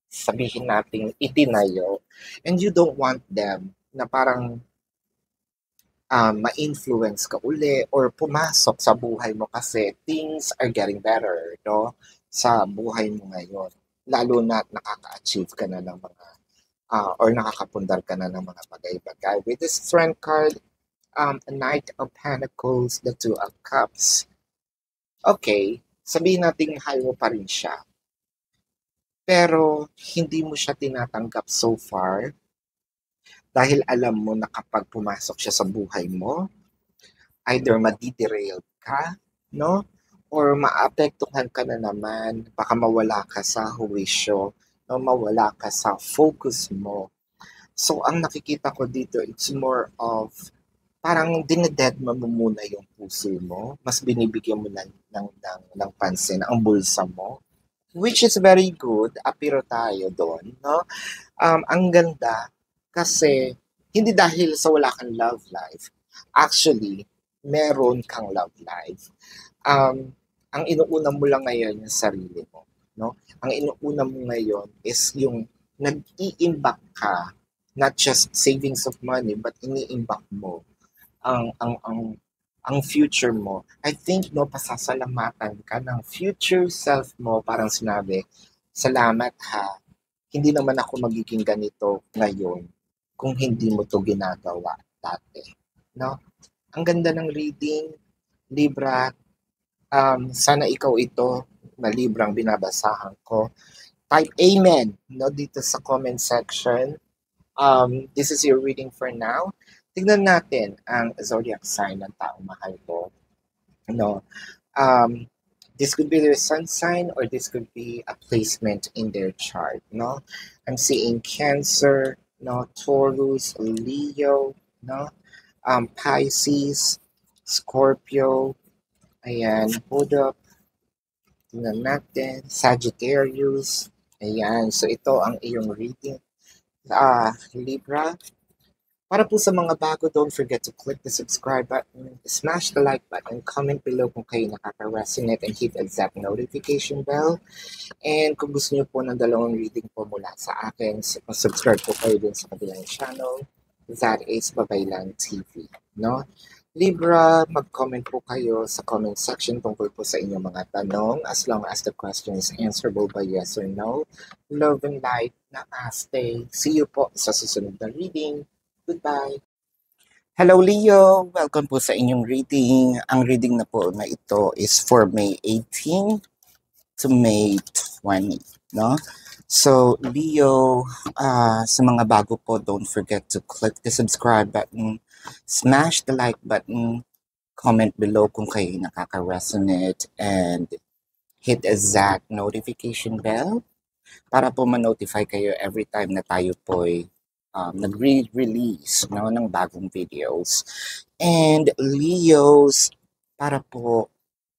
sabihin natin itinayo. And you don't want them na parang ma-influence ka uli or pumasok sa buhay mo kasi things are getting better, no? Sa buhay mo ngayon. Lalo na nakaka-achieve ka na ng mga or nakakapundar ka na ng mga bagay-bagay. With the Strength card, a Knight of Pentacles, the Two of Cups. Okay, sabihin natin mahal mo pa rin siya. Pero hindi mo siya tinatanggap so far dahil alam mo na kapag pumasok siya sa buhay mo, either madiderail ka, no? Or maapektuhan ka na naman, baka mawala ka sa huwisyo, no? Mawala ka sa focus mo. So, ang nakikita ko dito, it's more of parang dinededma mo muna yung puso mo, mas binibigyan mo ng pansin ang bulsa mo, which is very good, apiro tayo doon, no? Ang ganda, kasi hindi dahil sa wala kang love life, actually, meron kang love life. Ang inuuna mo lang ngayon yung sarili mo, no? Ang inuuna mo ngayon is yung nag-iimbak ka, not just savings of money, but iniimbak mo ang future mo. I think no pasasalamatan ka ng future self mo, parang sinabi, salamat ha. Hindi naman ako magiging ganito ngayon kung hindi mo to ginagawa dati. No? Ang ganda ng reading, Libra. Sana ikaw ito na Librang binabasahan ko. Type amen no dito sa comment section. This is your reading for now. Tignan natin ang zodiac sign ng taong mahal ko. No? This could be their sun sign or this could be a placement in their chart. No? I'm seeing Cancer, no? Taurus, Leo, no? Pisces, Scorpio, ayan, hold up. Tingnan natin, Sagittarius, ayan. So ito ang iyong reading. Libra. Para po sa mga bago, don't forget to click the subscribe button, smash the like button, comment below kung kayo nakaka-resonate and hit exact notification bell. And kung gusto niyo po ng dalawang reading po mula sa akin, subscribe po kayo din sa kabilang channel. That is Babaylan TV. No? Libra, mag-comment po kayo sa comment section tungkol po sa inyong mga tanong as long as the question is answerable by yes or no. Love and light. Namaste. See you po sa susunod na reading. Goodbye. Hello Leo! Welcome po sa inyong reading. Ang reading na po na ito is for May 18 to May 20. No? So Leo, sa mga bago po, don't forget to click the subscribe button, smash the like button, comment below kung kayo nakaka-resonate, and hit exact notification bell para po ma-notify kayo every time na tayo po'y nag-release no, ng bagong videos. And Leos, para po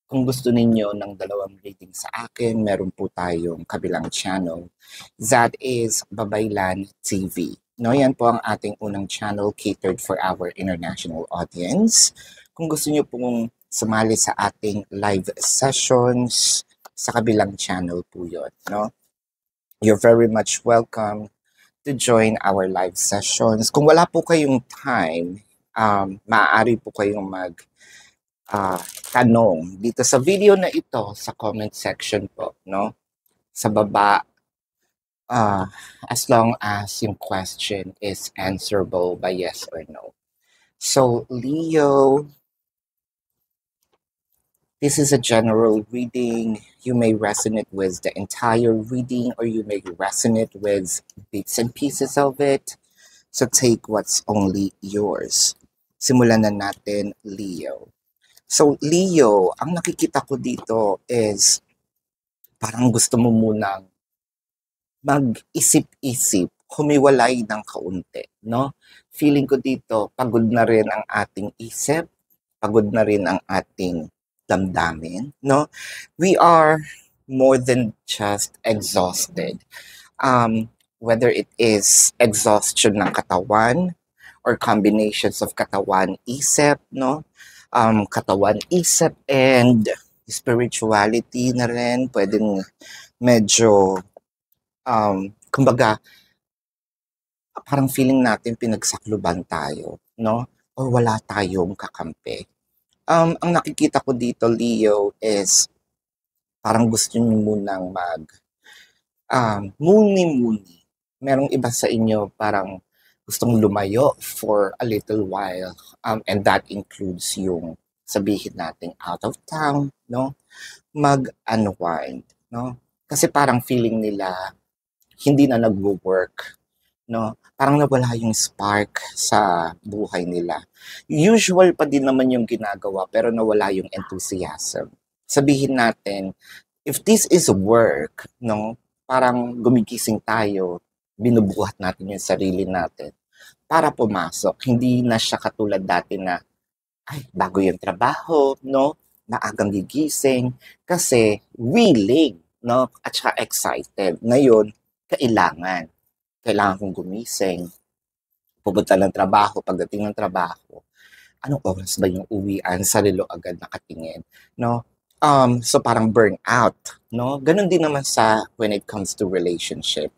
kung gusto ninyo ng dalawang reading sa akin, meron po tayong kabilang channel. That is Babaylan TV. No, yan po ang ating unang channel catered for our international audience. Kung gusto niyo pong sumali sa ating live sessions, sa kabilang channel po yun. No? You're very much welcome to join our live sessions. Kung wala po kayong time, maaari po kayong tanong dito sa video na ito sa comment section po, no? Sa baba, as long as yung question is answerable by yes or no. So, Leo, This is a general reading. You may resonate with the entire reading or you may resonate with bits and pieces of it. So take what's only yours. Simulan na natin, Leo. So Leo, ang nakikita ko dito is parang gusto mo munang mag-isip-isip, humiwalay ng kaunti, no? Feeling ko dito, pagod na rin ang ating isip, pagod na rin ang ating damdamin, no? We are more than just exhausted. Whether it is exhaustion ng katawan or combinations of katawan, isip, no? Katawan, isip, and spirituality na rin, pwedeng medyo, kumbaga, parang feeling natin pinagsakluban tayo, no? Or wala tayong kakampi. Ang nakikita ko dito, Leo, is parang gusto niyo munang muni-muni. Merong iba sa inyo parang gustong lumayo for a little while. And that includes yung sabihin natin out of town, no? Mag-unwind, no? Kasi parang feeling nila hindi na nagwo-work, no? Parang nawala yung spark sa buhay nila. Usual pa din naman yung ginagawa pero nawala yung enthusiasm. Sabihin natin, if this is work, no? Parang gumigising tayo, binubuhat natin yung sarili natin para pumasok. Hindi na siya katulad dati na, ay, bago yung trabaho, no? Maagang gigising kasi willing, no? At saka excited. Ngayon, kailangan kong gumising, pupunta ng trabaho, pagdating ng trabaho, anong oras ba yung uwian, sa relo agad nakatingin, no? So parang burnout, no? Ganun din naman sa when it comes to relationship.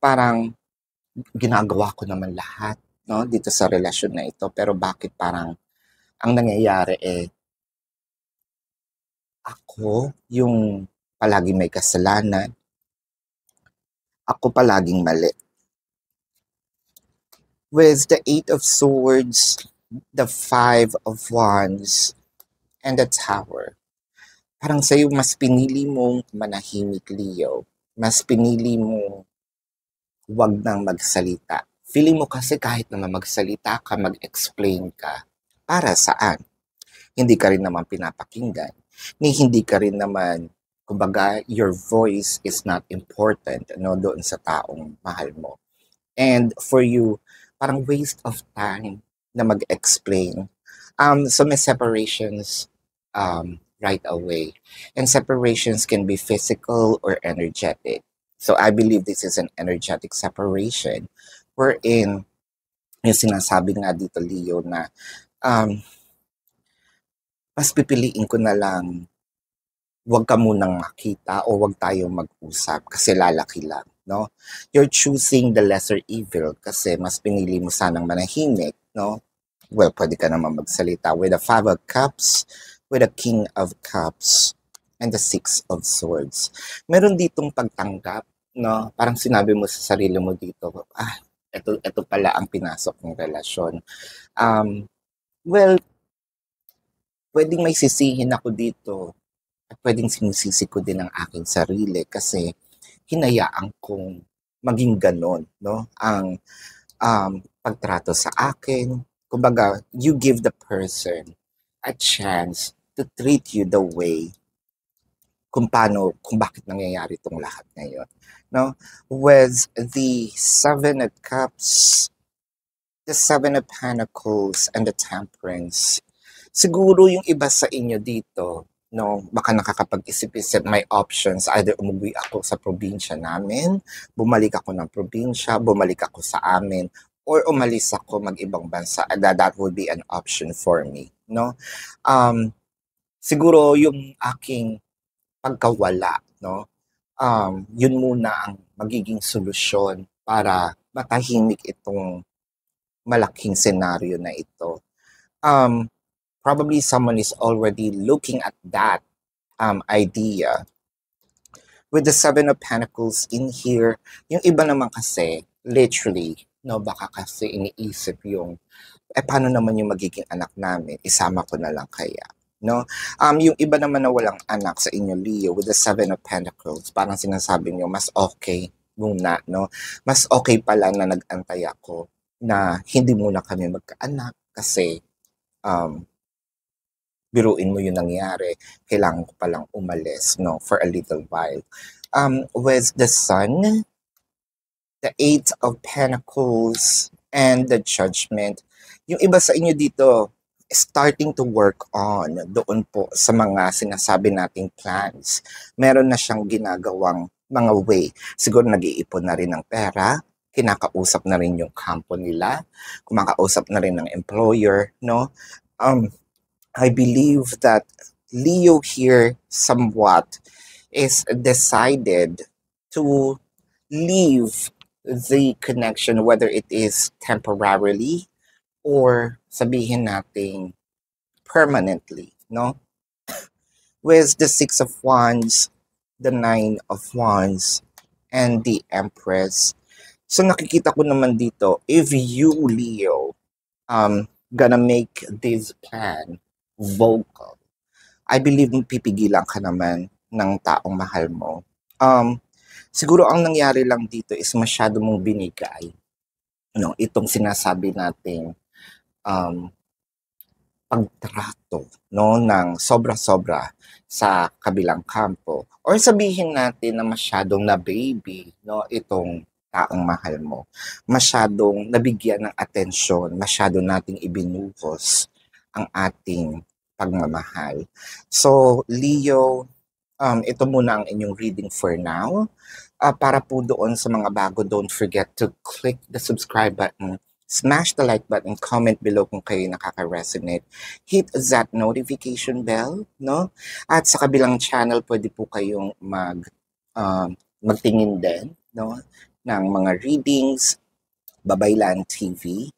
Parang ginagawa ko naman lahat, no? Dito sa relasyon na ito, pero bakit parang ang nangyayari ako yung palagi may kasalanan, ako palaging mali. With the 8 of Swords, the 5 of Wands, and the Tower. Parang sa'yo, mas pinili mong manahimik, Leo. Mas pinili mong wag nang magsalita. Feeling mo kasi kahit naman magsalita ka, mag-explain ka. Para saan? Hindi ka rin naman pinapakinggan. Hindi ka rin naman, kumbaga, your voice is not important, no, doon sa taong mahal mo. And for you, parang waste of time na mag-explain. So may separations right away. And separations can be physical or energetic. So I believe this is an energetic separation wherein yung sinasabi nga dito, Leo, na mas pipiliin ko na lang wag ka munang makita o wag tayong mag-usap kasi lalaki lang, no? You're choosing the lesser evil kasi mas pinili mo sanang manahimik, no? Well, pwede ka naman magsalita with the 5 of Cups, with the King of Cups, and the 6 of Swords. Meron ditong pagtanggap, no? Parang sinabi mo sa sarili mo dito, ito pala ang pinasok ng relasyon. Well, pwedeng may sisihin ako dito at pwedeng sinisisi ko din ang aking sarili kasi hinayaan kong maging ganon, no? Ang pagtrato sa akin. Kumbaga, you give the person a chance to treat you the way kung bakit nangyayari itong lahat ngayon, no? With the 7 of Cups, the 7 of Pentacles, and the Temperance, siguro yung iba sa inyo dito, no, baka nakakapag-isip-isip, may options, either umuwi ako sa probinsya namin, bumalik ako ng probinsya, bumalik ako sa amin, or umalis ako mag-ibang bansa. That would be an option for me, no? Siguro yung aking pagkawala, no? Yun muna ang magiging solusyon para matahimik itong malaking senaryo na ito. Probably someone is already looking at that idea. With the 7 of Pentacles in here, yung iba naman kasi, literally, no, baka kasi iniisip yung, paano naman yung magiging anak namin? Isama ko na lang kaya. no? Yung iba naman na walang anak sa inyo, Leo, with the Seven of Pentacles, parang sinasabi niyo, mas okay muna, no? Mas okay pala na nag-antay ako na hindi muna kami magkaanak kasi um, biruin mo yung nangyari, kailangan ko palang umalis, no, for a little while. With the Sun, the Eight of Pentacles, and the Judgment, yung iba sa inyo dito, starting to work on doon po sa mga sinasabi nating plans. Meron na siyang ginagawang mga way. Siguro nag-iipon na rin ng pera, kinakausap na rin yung kampo nila, kumakausap na rin ng employer, no? I believe that Leo here somewhat is decided to leave the connection, whether it is temporarily or sabihin nating permanently, no? With the Six of Wands, the Nine of Wands, and the Empress. So nakikita ko naman dito, if you, Leo, gonna make this plan vocal, I believe pipigilan ka naman ng taong mahal mo. Siguro ang nangyari lang dito is masyado mong binigay, no, itong sinasabi nating pagtrato, no, ng sobra-sobra sa kabilang kampo, or sabihin natin na masyadong na baby, no, itong taong mahal mo, masyadong nabigyan ng atensyon, masyado nating ibinuhos ang ating pagmamahal. So, Leo, ito muna ang inyong reading for now. Para po doon sa mga bago, don't forget to click the subscribe button, smash the like button, comment below kung kayo nakaka-resonate, hit that notification bell, no? At sa kabilang channel, pwede po kayong magtingin din, no, ng mga readings, Babaylan TV.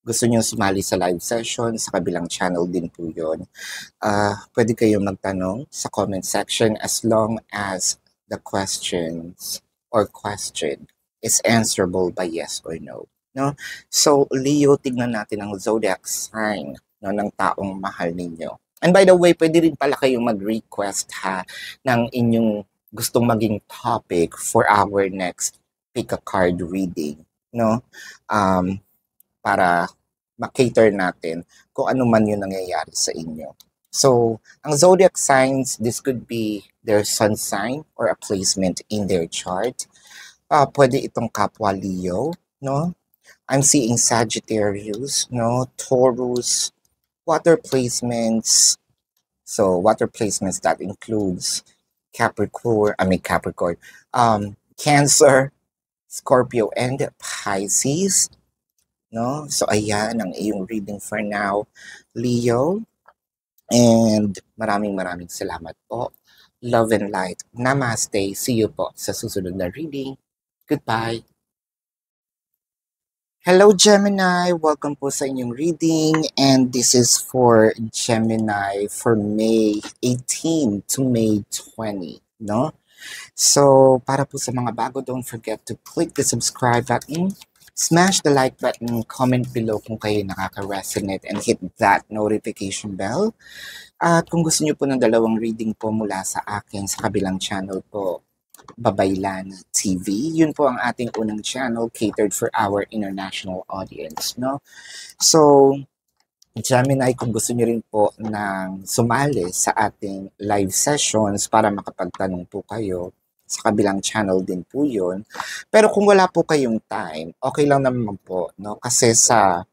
Gusto nyo sumali sa live session, sa kabilang channel din po yun. Pwede kayong magtanong sa comment section as long as the questions or question is answerable by yes or no. No? So, Leo, tignan natin ang zodiac sign, no, ng taong mahal ninyo. And by the way, pwede rin pala kayong mag-request ng inyong gustong maging topic for our next pick a card reading, no? Para ma-cater natin kung ano man yung nangyayari sa inyo. So, ang zodiac signs, this could be their sun sign or a placement in their chart. Pwede itong kapwa Leo, no? I'm seeing Sagittarius, no? Taurus, water placements. So, water placements that includes Capricorn, Cancer, Scorpio, and Pisces. No? So, ayan ang iyong reading for now, Leo. And maraming salamat po. Love and light. Namaste. See you po sa susunod na reading. Goodbye. Hello, Gemini. Welcome po sa inyong reading. And this is for Gemini for May 18 to May 20. No? So, para po sa mga bago, don't forget to click the subscribe button, smash the like button, comment below kung kayo nakaka-resonate, and hit that notification bell. At kung gusto niyo po ng dalawang reading po mula sa akin sa kabilang channel po, Babaylan TV, yun po ang ating unang channel catered for our international audience, no? So, Gemini, kung gusto niyo rin po ng sumali sa ating live sessions para makapagtanong po kayo, sa kabilang channel din po yun. Pero kung wala po kayong time, okay lang naman po, no? Kasi sa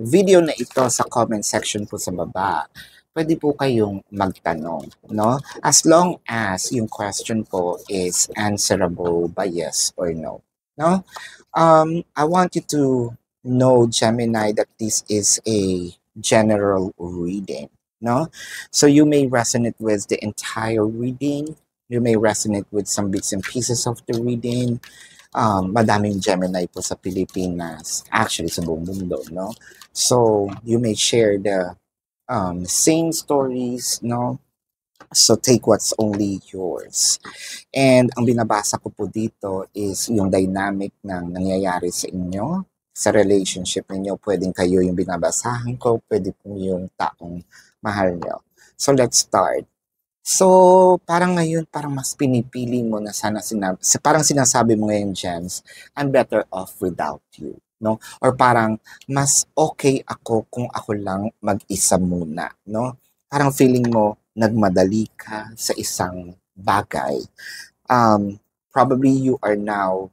video na ito, sa comment section po sa baba, pwede po kayong magtanong, no? As long as yung question po is answerable by yes or no, no? I want you to know, Gemini, that this is a general reading, no? So you may resonate with the entire reading. You may resonate with some bits and pieces of the reading. Madaming Gemini po sa Pilipinas, actually sa buong mundo, no? So, you may share the same stories, no? So, take what's only yours. And ang binabasa ko po dito is yung dynamic ng nangyayari sa inyo sa relationship ninyo. Pwedeng kayo yung binabasahan ko, pwede po yung taong mahal nyo. So, let's start. So, parang ngayon, parang mas pinipili mo na sana parang sinasabi mo ngayon, Gems, I'm better off without you, no? Or parang mas okay ako kung ako lang mag-isa muna, no? Parang feeling mo nagmadali ka sa isang bagay. Probably you are now,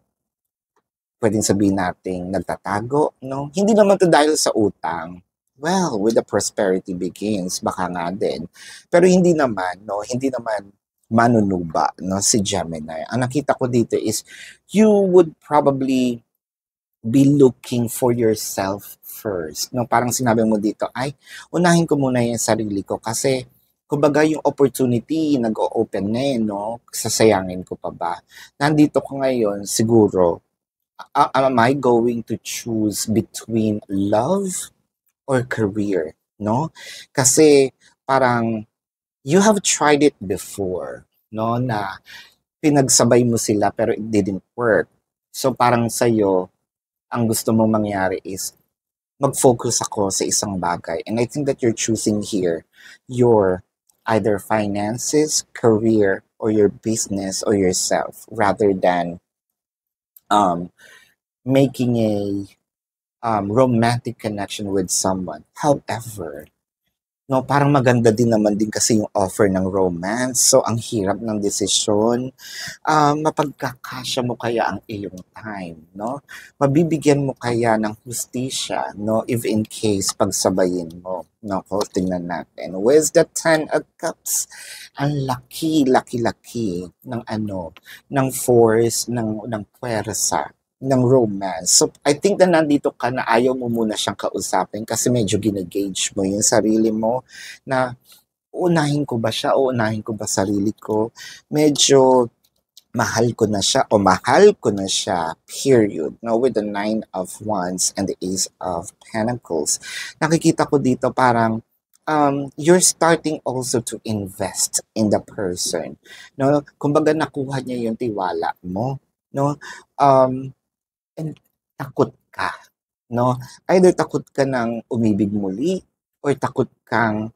pwedeng sabihin nating nagtatago, no? Hindi naman to dahil sa utang. Well, with the prosperity begins, baka nga din. Pero hindi naman, no? Hindi naman manunuba, no? Si Gemini. Ang nakita ko dito is, you would probably be looking for yourself first. No? Parang sinabi mo dito, ay, unahin ko muna yung sarili ko kasi kumbaga yung opportunity nag-o-open na no? Sasayangin ko pa ba? Nandito ko ngayon, siguro, am I going to choose between love or career, no? Kasi parang you have tried it before, no? Na pinagsabay mo sila pero it didn't work. So parang sa'yo, ang gusto mong mangyari is mag-focus ako sa isang bagay. And I think that you're choosing here your either finances, career, or your business or yourself rather than making a romantic connection with someone. However, no, parang maganda din naman din kasi yung offer ng romance. So, ang hirap ng desisyon. Mapagkakasya mo kaya ang iyong time, no? Mabibigyan mo kaya ng hustisya, no? If in case pagsabayin mo. No, tingnan natin. Where's the 10 of Cups? Ang laki ng ng force, ng puwersa ng romance. So, I think na nandito ka na ayaw mo muna siyang kausapin kasi medyo ginagauge mo yung sarili mo na unahin ko ba siya o unahin ko ba sarili ko. Medyo mahal ko na siya o mahal ko na siya, period. No, with the 9 of Wands and the Ace of Pentacles. Nakikita ko dito parang you're starting also to invest in the person. No, kumbaga nakuha niya yung tiwala mo. No, and takot ka, no? Either takot ka ng umibig muli or takot kang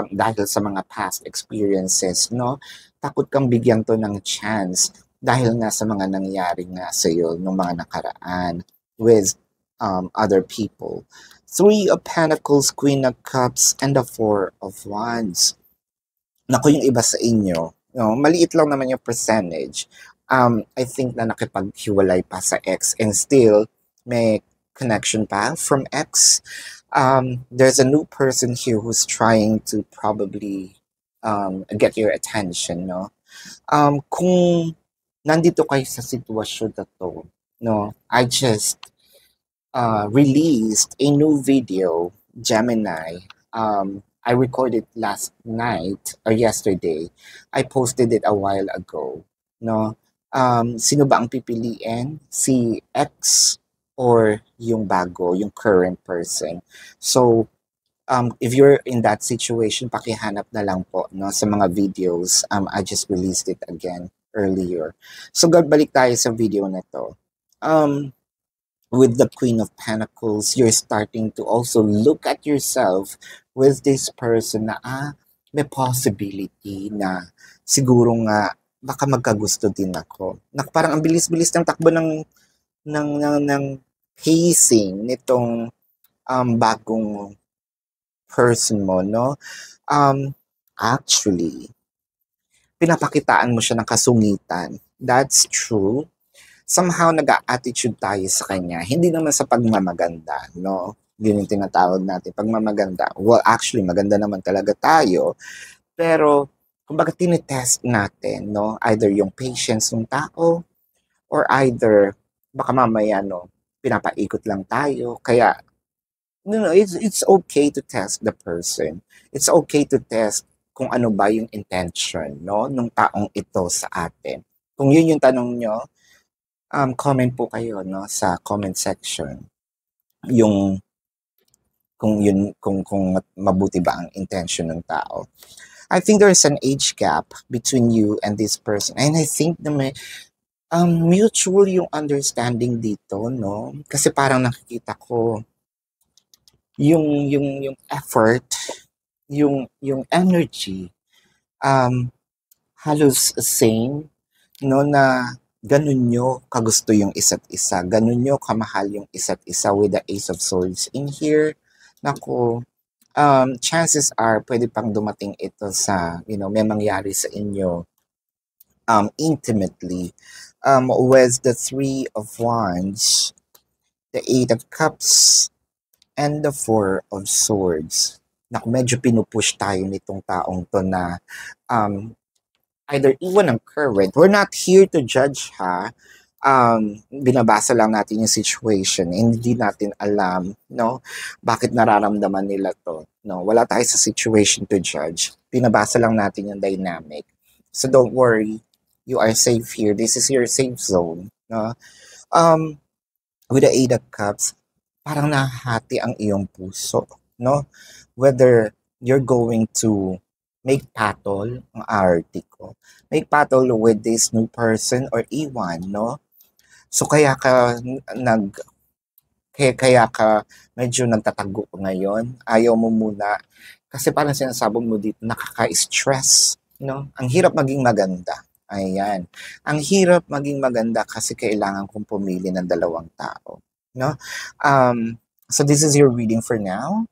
dahil sa mga past experiences, no? Takot kang bigyan to ng chance dahil nga sa mga nangyari nga sa iyo ng mga nakaraan with other people. 3 of Pentacles, Queen of Cups, and the 4 of Wands. Naku, yung iba sa inyo, no, maliit lang naman yung percentage. I think na nakipaghiwalay pa sa ex and still may connection pa from ex. There's a new person here who's trying to probably get your attention, no? Kung nandito kayo sa sitwasyon na to, no, I just released a new video, Gemini. I recorded last night or yesterday. I posted it a while ago, no? Sino ba ang pipiliin? Si ex or yung bago, yung current person? So, if you're in that situation, pakihanap na lang po no, sa mga videos. I just released it again earlier. So, balik tayo sa video na to. With the Queen of Pentacles, you're starting to also look at yourself with this person na may possibility na siguro nga baka magkagusto din ako. Parang ang bilis-bilis ng takbo ng pacing nitong bagong person mo, no? Actually, pinapakitaan mo siya ng kasungitan. That's true. Somehow nag-a-attitude tayo sa kanya. Hindi naman sa pagmamaganda, no? Yun yung tinatawag natin, pagmamaganda. Well, actually, maganda naman talaga tayo. Pero, kumbaga tinitest natin, no? Either yung patience ng tao or either baka mamaya, no, pinapaikot lang tayo. Kaya, it's okay to test the person. It's okay to test kung ano ba yung intention, no, ng taong ito sa atin. Kung yun yung tanong nyo, comment po kayo, no, sa comment section. Yung kung mabuti ba ang intention ng tao. I think there's an age gap between you and this person. And I think na Mutual yung understanding dito, no? Kasi parang nakikita ko yung effort, yung energy, um, halos same, no, na ganun nyo kagusto yung isa't isa, ganun nyo kamahal yung isa't isa with the Ace of Swords in here. Naku, chances are pwede pang dumating ito sa, may mangyari sa inyo intimately. With the Three of Wands, the Eight of Cups, and the Four of Swords. Naku, medyo pinupush tayo nitong taong to na either iwan ng current. We're not here to judge, ha? Binabasa lang natin yung situation. Hindi natin alam, no? Bakit nararamdaman nila to, no? Wala tayo sa situation to judge. Binabasa lang natin yung dynamic. So don't worry. You are safe here. This is your safe zone, no? With the Eight of Cups, parang nahati ang iyong puso, no? Whether you're going to make patol, ang artiko, make patol with this new person or iwan, no? So kaya ka kaya ka medyo nagtatago ngayon, ayaw mo muna kasi parang sinasabi mo dito nakaka-stress, no? Ang hirap maging maganda. Ayan. Ang hirap maging maganda kasi kailangan kong pumili ng dalawang tao, no? So this is your reading for now.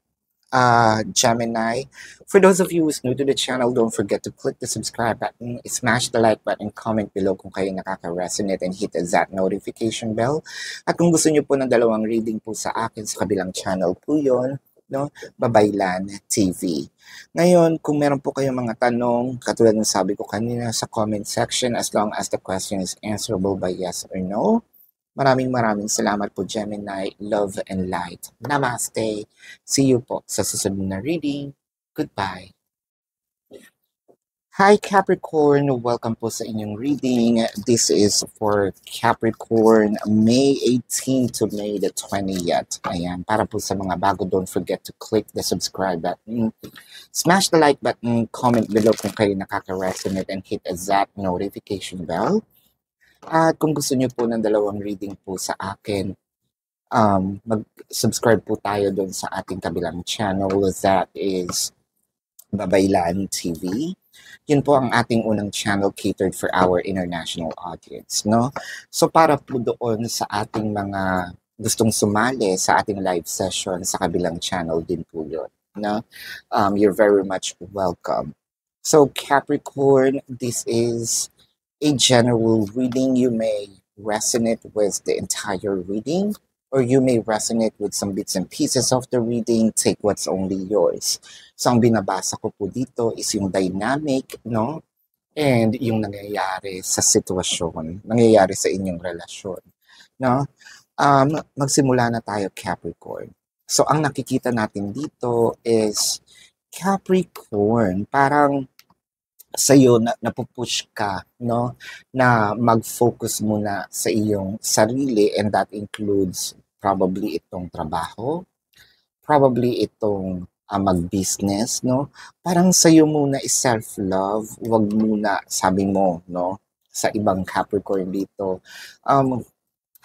Gemini. For those of you who's new to the channel, don't forget to click the subscribe button, smash the like button, comment below kung kayo nakaka-resonate, and hit that notification bell. At kung gusto niyo po ng dalawang reading po sa akin sa kabilang channel po yun, no? Babaylan TV. Ngayon, kung meron po kayong mga tanong, katulad ng sabi ko kanina sa comment section, as long as the question is answerable by yes or no. Maraming salamat po, Gemini. Love and light. Namaste. See you po sa susunod na reading. Goodbye. Hi, Capricorn. Welcome po sa inyong reading. This is for Capricorn, May 18 to May the 20th. Ayan. Para po sa mga bago, don't forget to click the subscribe button. Smash the like button. Comment below kung kayo nakaka-resonate, and hit that notification bell. At kung gusto niyo po ng dalawang reading po sa akin, mag-subscribe po tayo doon sa ating kabilang channel, that is Babaylan TV. Yun po ang ating unang channel catered for our international audience, no? So para po doon sa ating mga gustong sumali sa ating live session sa kabilang channel din po yun, no? You're very much welcome. So Capricorn, this is a general reading. You may resonate with the entire reading, or you may resonate with some bits and pieces of the reading. Take what's only yours. So ang binabasa ko po dito is yung dynamic, no? And yung nangyayari sa sitwasyon, nangyayari sa inyong relasyon, no? Magsimula na tayo, Capricorn. So ang nakikita natin dito is Capricorn, parang sa'yo na napupush ka, no, na mag-focus muna sa iyong sarili, and that includes probably itong trabaho, probably itong mag-business, no? Parang sa'yo muna is self-love, wag muna, sabi mo, no, sa ibang Capricorn dito,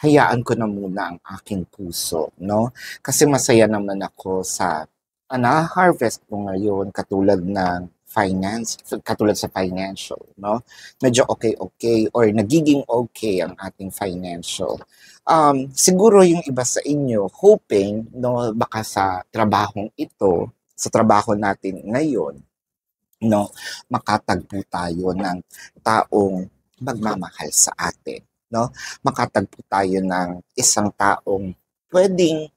hayaan ko na muna ang aking puso, no? Kasi masaya naman ako sa na-harvest ko ngayon, katulad ng katulad sa financial, no? Medyo okay, or nagiging okay ang ating financial. Siguro yung iba sa inyo, hoping, no, baka sa trabahong ito, sa trabaho natin ngayon, no, makatagpo tayo ng taong magmamahal sa atin, no? Makatagpo tayo ng isang taong pwedeng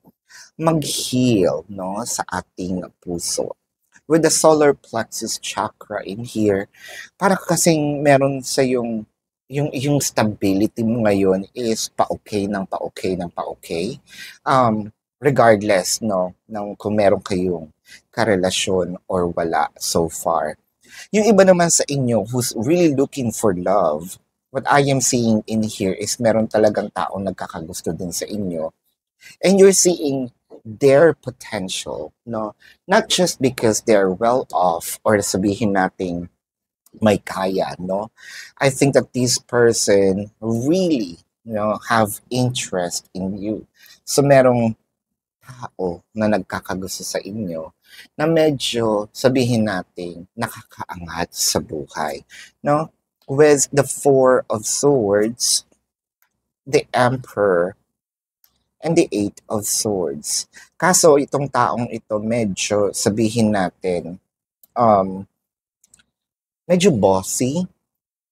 mag-heal, no, sa ating puso. With the solar plexus chakra in here, para kasing meron sa yung stability mo ngayon is pa-okay ng pa-okay. Regardless, no, ng kung meron kayong karelasyon or wala so far. Yung iba naman sa inyo who's really looking for love, what I am seeing in here is meron talagang taong nagkakagusto din sa inyo. And you're seeing their potential, no? Not just because they're well off, or sabihin natin may kaya, no? I think that this person really, have interest in you. So merong tao na nagkakagusto sa inyo na medyo sabihin natin nakakaangat sa buhay, no? With the Four of Swords, the Emperor, and the Eight of Swords. Kaso itong taong ito medyo sabihin natin um medyo bossy,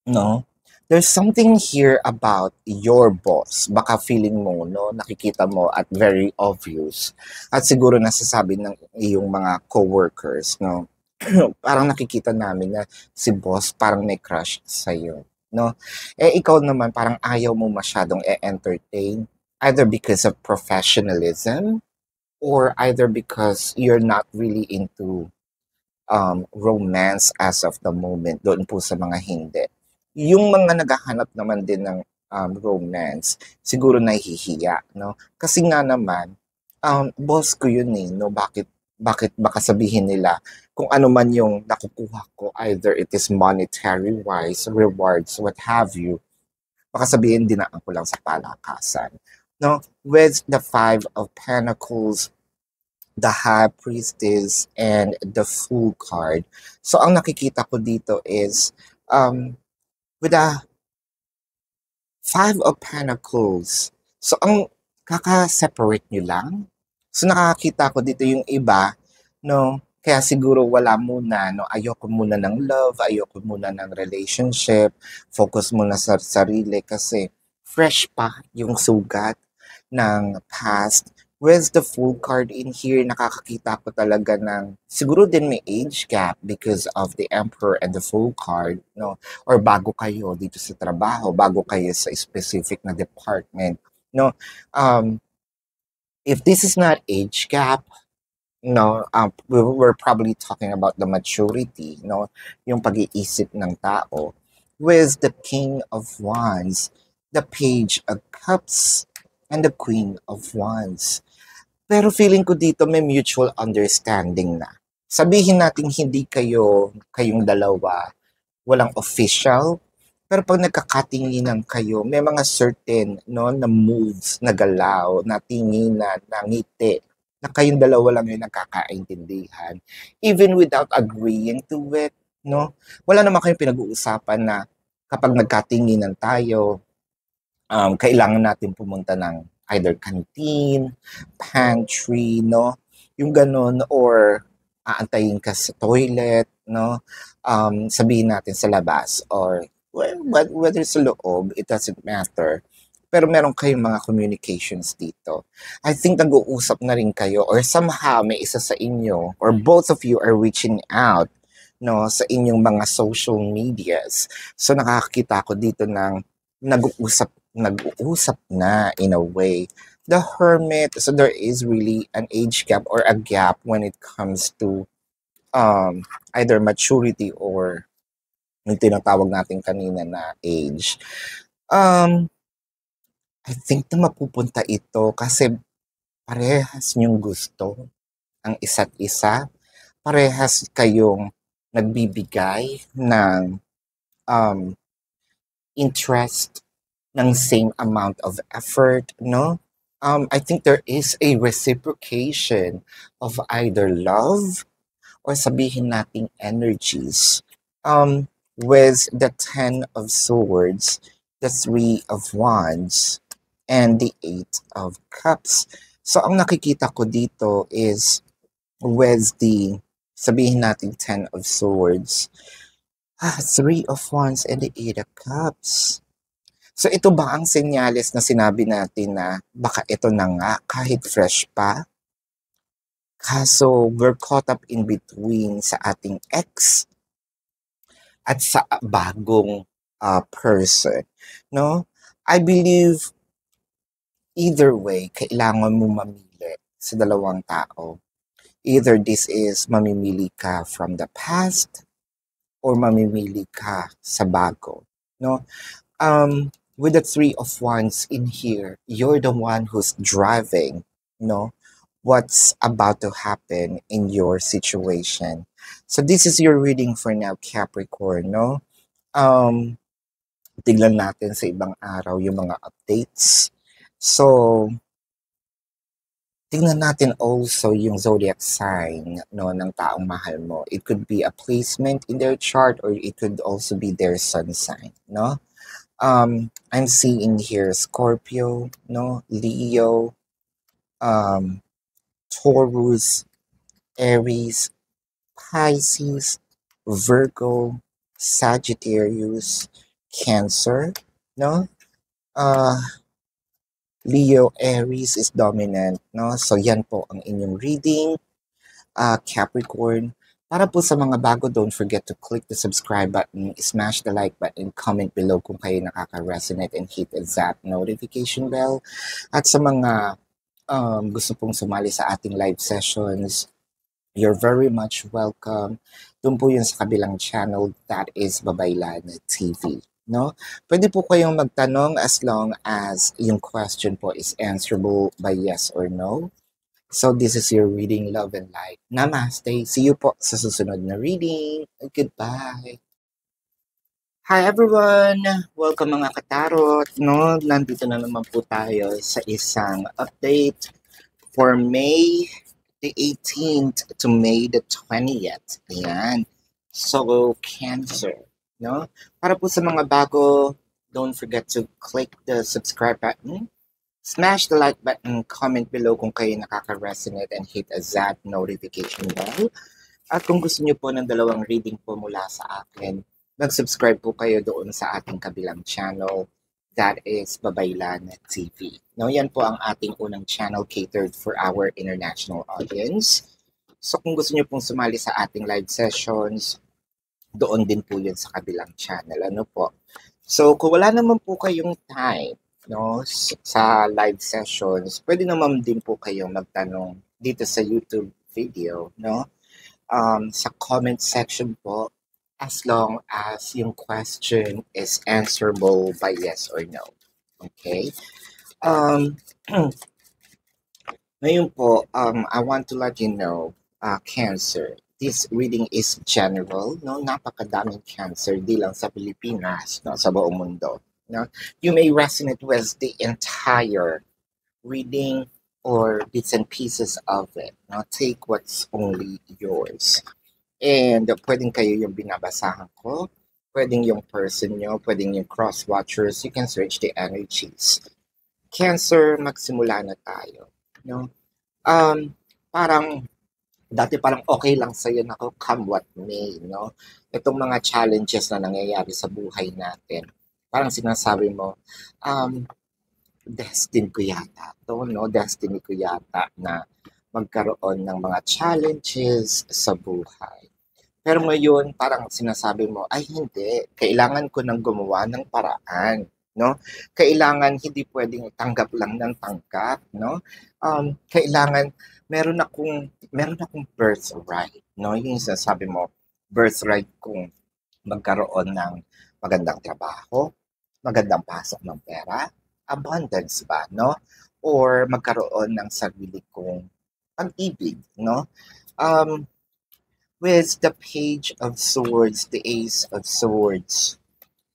no? There's something here about your boss. Baka feeling mo, no, nakikita mo at very obvious. At siguro nasasabi ng iyong mga coworkers, no, parang nakikita namin na si boss parang may crush sa'yo, no? Eh, ikaw naman parang ayaw mo masyadong e-entertain either because of professionalism or either because you're not really into romance as of the moment doon po sa mga hindi. Yung mga naghahanap naman din ng romance, siguro nahihiya, no? Kasi nga naman, boss ko yun eh, no? Bakit baka sabihin nila kung ano man yung nakukuha ko, either it is monetary wise, rewards, what have you, baka sabihin dinaan ko lang sa palakasan. No? With the Five of Pentacles, the High Priestess, and the Fool card. So, ang nakikita ko dito is, with the Five of Pentacles, so ang kaka-separate nyo lang. So, nakakita ko dito yung iba, no, kaya siguro wala muna, no, ayoko muna ng love, ayoko muna ng relationship, focus muna sa sarili kasi fresh pa yung sugat ng past. With the Fool card in here, nakakakita ko talaga ng siguro din may age gap because of the Emperor and the Fool card, no? Or bago kayo dito sa trabaho, bago kayo sa specific na department, no? If this is not age gap, no, we're probably talking about the maturity, no? Yung pag-iisip ng tao. With the King of Wands, the Page of Cups, and the Queen of Wands. Pero feeling ko dito may mutual understanding na. Sabihin natin hindi kayong dalawa, walang official, pero pag nagkakatinginan kayo, may mga certain, no, na moves, na galaw, na tinginan, na ngiti, na kayong dalawa lang yung nakakaintindihan. Even without agreeing to it, no? Wala naman kayong pinag-uusapan na kapag nagkatinginan tayo, kailangan natin pumunta ng either canteen, pantry, no? Yung ganun, or aantayin ka sa toilet, no? Sabihin natin sa labas, or whether sa loob, it doesn't matter. Pero meron kayong mga communications dito. I think nag-uusap na rin kayo, or somehow may isa sa inyo, or both of you are reaching out, no, sa inyong mga social medias. So nakakita ko dito ng nag-uusap na in a way. The Hermit, so there is really an age gap or a gap when it comes to either maturity or yung tinatawag natin kanina na age. I think na mapupunta ito kasi parehas niyong gusto ang isa't isa. Parehas kayong nagbibigay ng interest, ng same amount of effort, no? I think there is a reciprocation of either love or sabihin nating energies. With the Ten of Swords, the Three of Wands, and the Eight of Cups. So, ang nakikita ko dito is with the, sabihin natin Ten of Swords, Three of Wands, and the Eight of Cups. So, ito ba ang senyales na sinabi natin na baka ito na nga kahit fresh pa? Kaso, we're caught up in between sa ating ex at sa bagong person, no? I believe either way, kailangan mo mamili sa dalawang tao. Either this is mamimili ka from the past or mamimili ka sa bago, no? With the Three of Wands in here, you're the one who's driving, no? What's about to happen in your situation. So this is your reading for now, Capricorn, no? Um, Tignan natin sa ibang araw yung mga updates. So, tignan natin also yung zodiac sign, no, ng taong mahal mo. It could be a placement in their chart or it could also be their sun sign, no? I'm seeing here Scorpio, no, Leo, Taurus, Aries, Pisces, Virgo, Sagittarius, Cancer, no? Uh, Leo, Aries is dominant, no? So yan po ang inyong reading, Capricorn. Para po sa mga bago, don't forget to click the subscribe button, smash the like button, comment below kung kayo nakaka-resonate and hit that notification bell. At sa mga gusto pong sumali sa ating live sessions, you're very much welcome. Doon po yun sa kabilang channel, that is Babaylan TV. No? Pwede po kayong magtanong as long as yung question po is answerable by yes or no. So this is your reading, love and light. Namaste. See you po sa susunod na reading. Goodbye. Hi everyone! Welcome mga katarot. No? Nandito na naman po tayo sa isang update for May the 18th to May the 20th. Ayan. So, Cancer. No? Para po sa mga bago, don't forget to click the subscribe button. Smash the like button, comment below kung kayo nakaka-resonate and hit that notification bell. At kung gusto niyo po ng dalawang reading po mula sa akin, mag-subscribe po kayo doon sa ating kabilang channel, that is Babaylan TV. No, yan po ang ating unang channel catered for our international audience. So kung gusto niyo pong sumali sa ating live sessions, doon din po yun sa kabilang channel. Ano po? So kung wala naman po kayong time, no, sa live sessions, pwede naman din po kayong magtanong dito sa YouTube video, no? Sa comment section po, as long as yung question is answerable by yes or no. Okay? Ngayon po, I want to let you know, Cancer, this reading is general, no? Napakadaming cancer, di lang sa Pilipinas, no? Sa buong mundo. No? You may resonate with the entire reading or bits and pieces of it. No? Take what's only yours. And pwedeng kayo yung binabasahan ko, pwedeng yung person nyo, pwedeng yung cross-watchers, you can search the energies. Cancer, magsimula na tayo. No? Parang, dati parang okay lang sa'yo na ako, come what may, no? Itong mga challenges na nangyayari sa buhay natin, parang sinasabi mo, destiny ko yata to, no? Destiny ko yata na magkaroon ng mga challenges sa buhay. Pero ngayon, parang sinasabi mo, ay hindi, kailangan ko nang gumawa ng paraan, no? Kailangan hindi pwedeng tanggap lang ng tanggap, no? Kailangan meron akong birthright, no? Yung sinasabi mo, birthright kung magkaroon ng magandang trabaho, magandang pasok ng pera, abundance ba, no? Or magkaroon ng sarili kong pag-ibig, no? With the Page of Swords, the Ace of Swords,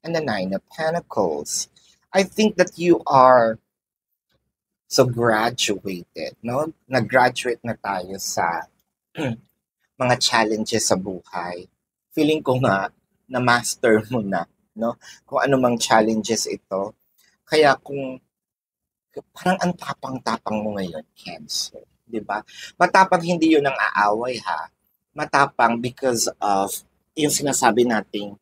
and the Nine of Pentacles, I think that you are so graduated, no? Nag-graduate na tayo sa mga challenges sa buhay. Feeling ko nga, na-master mo na, no? Kung ano mang challenges ito. Kaya kung parang ang tapang-tapang mo ngayon, Cancer, di ba? Matapang hindi yun ang aaway, ha? Matapang because of yung sinasabi nating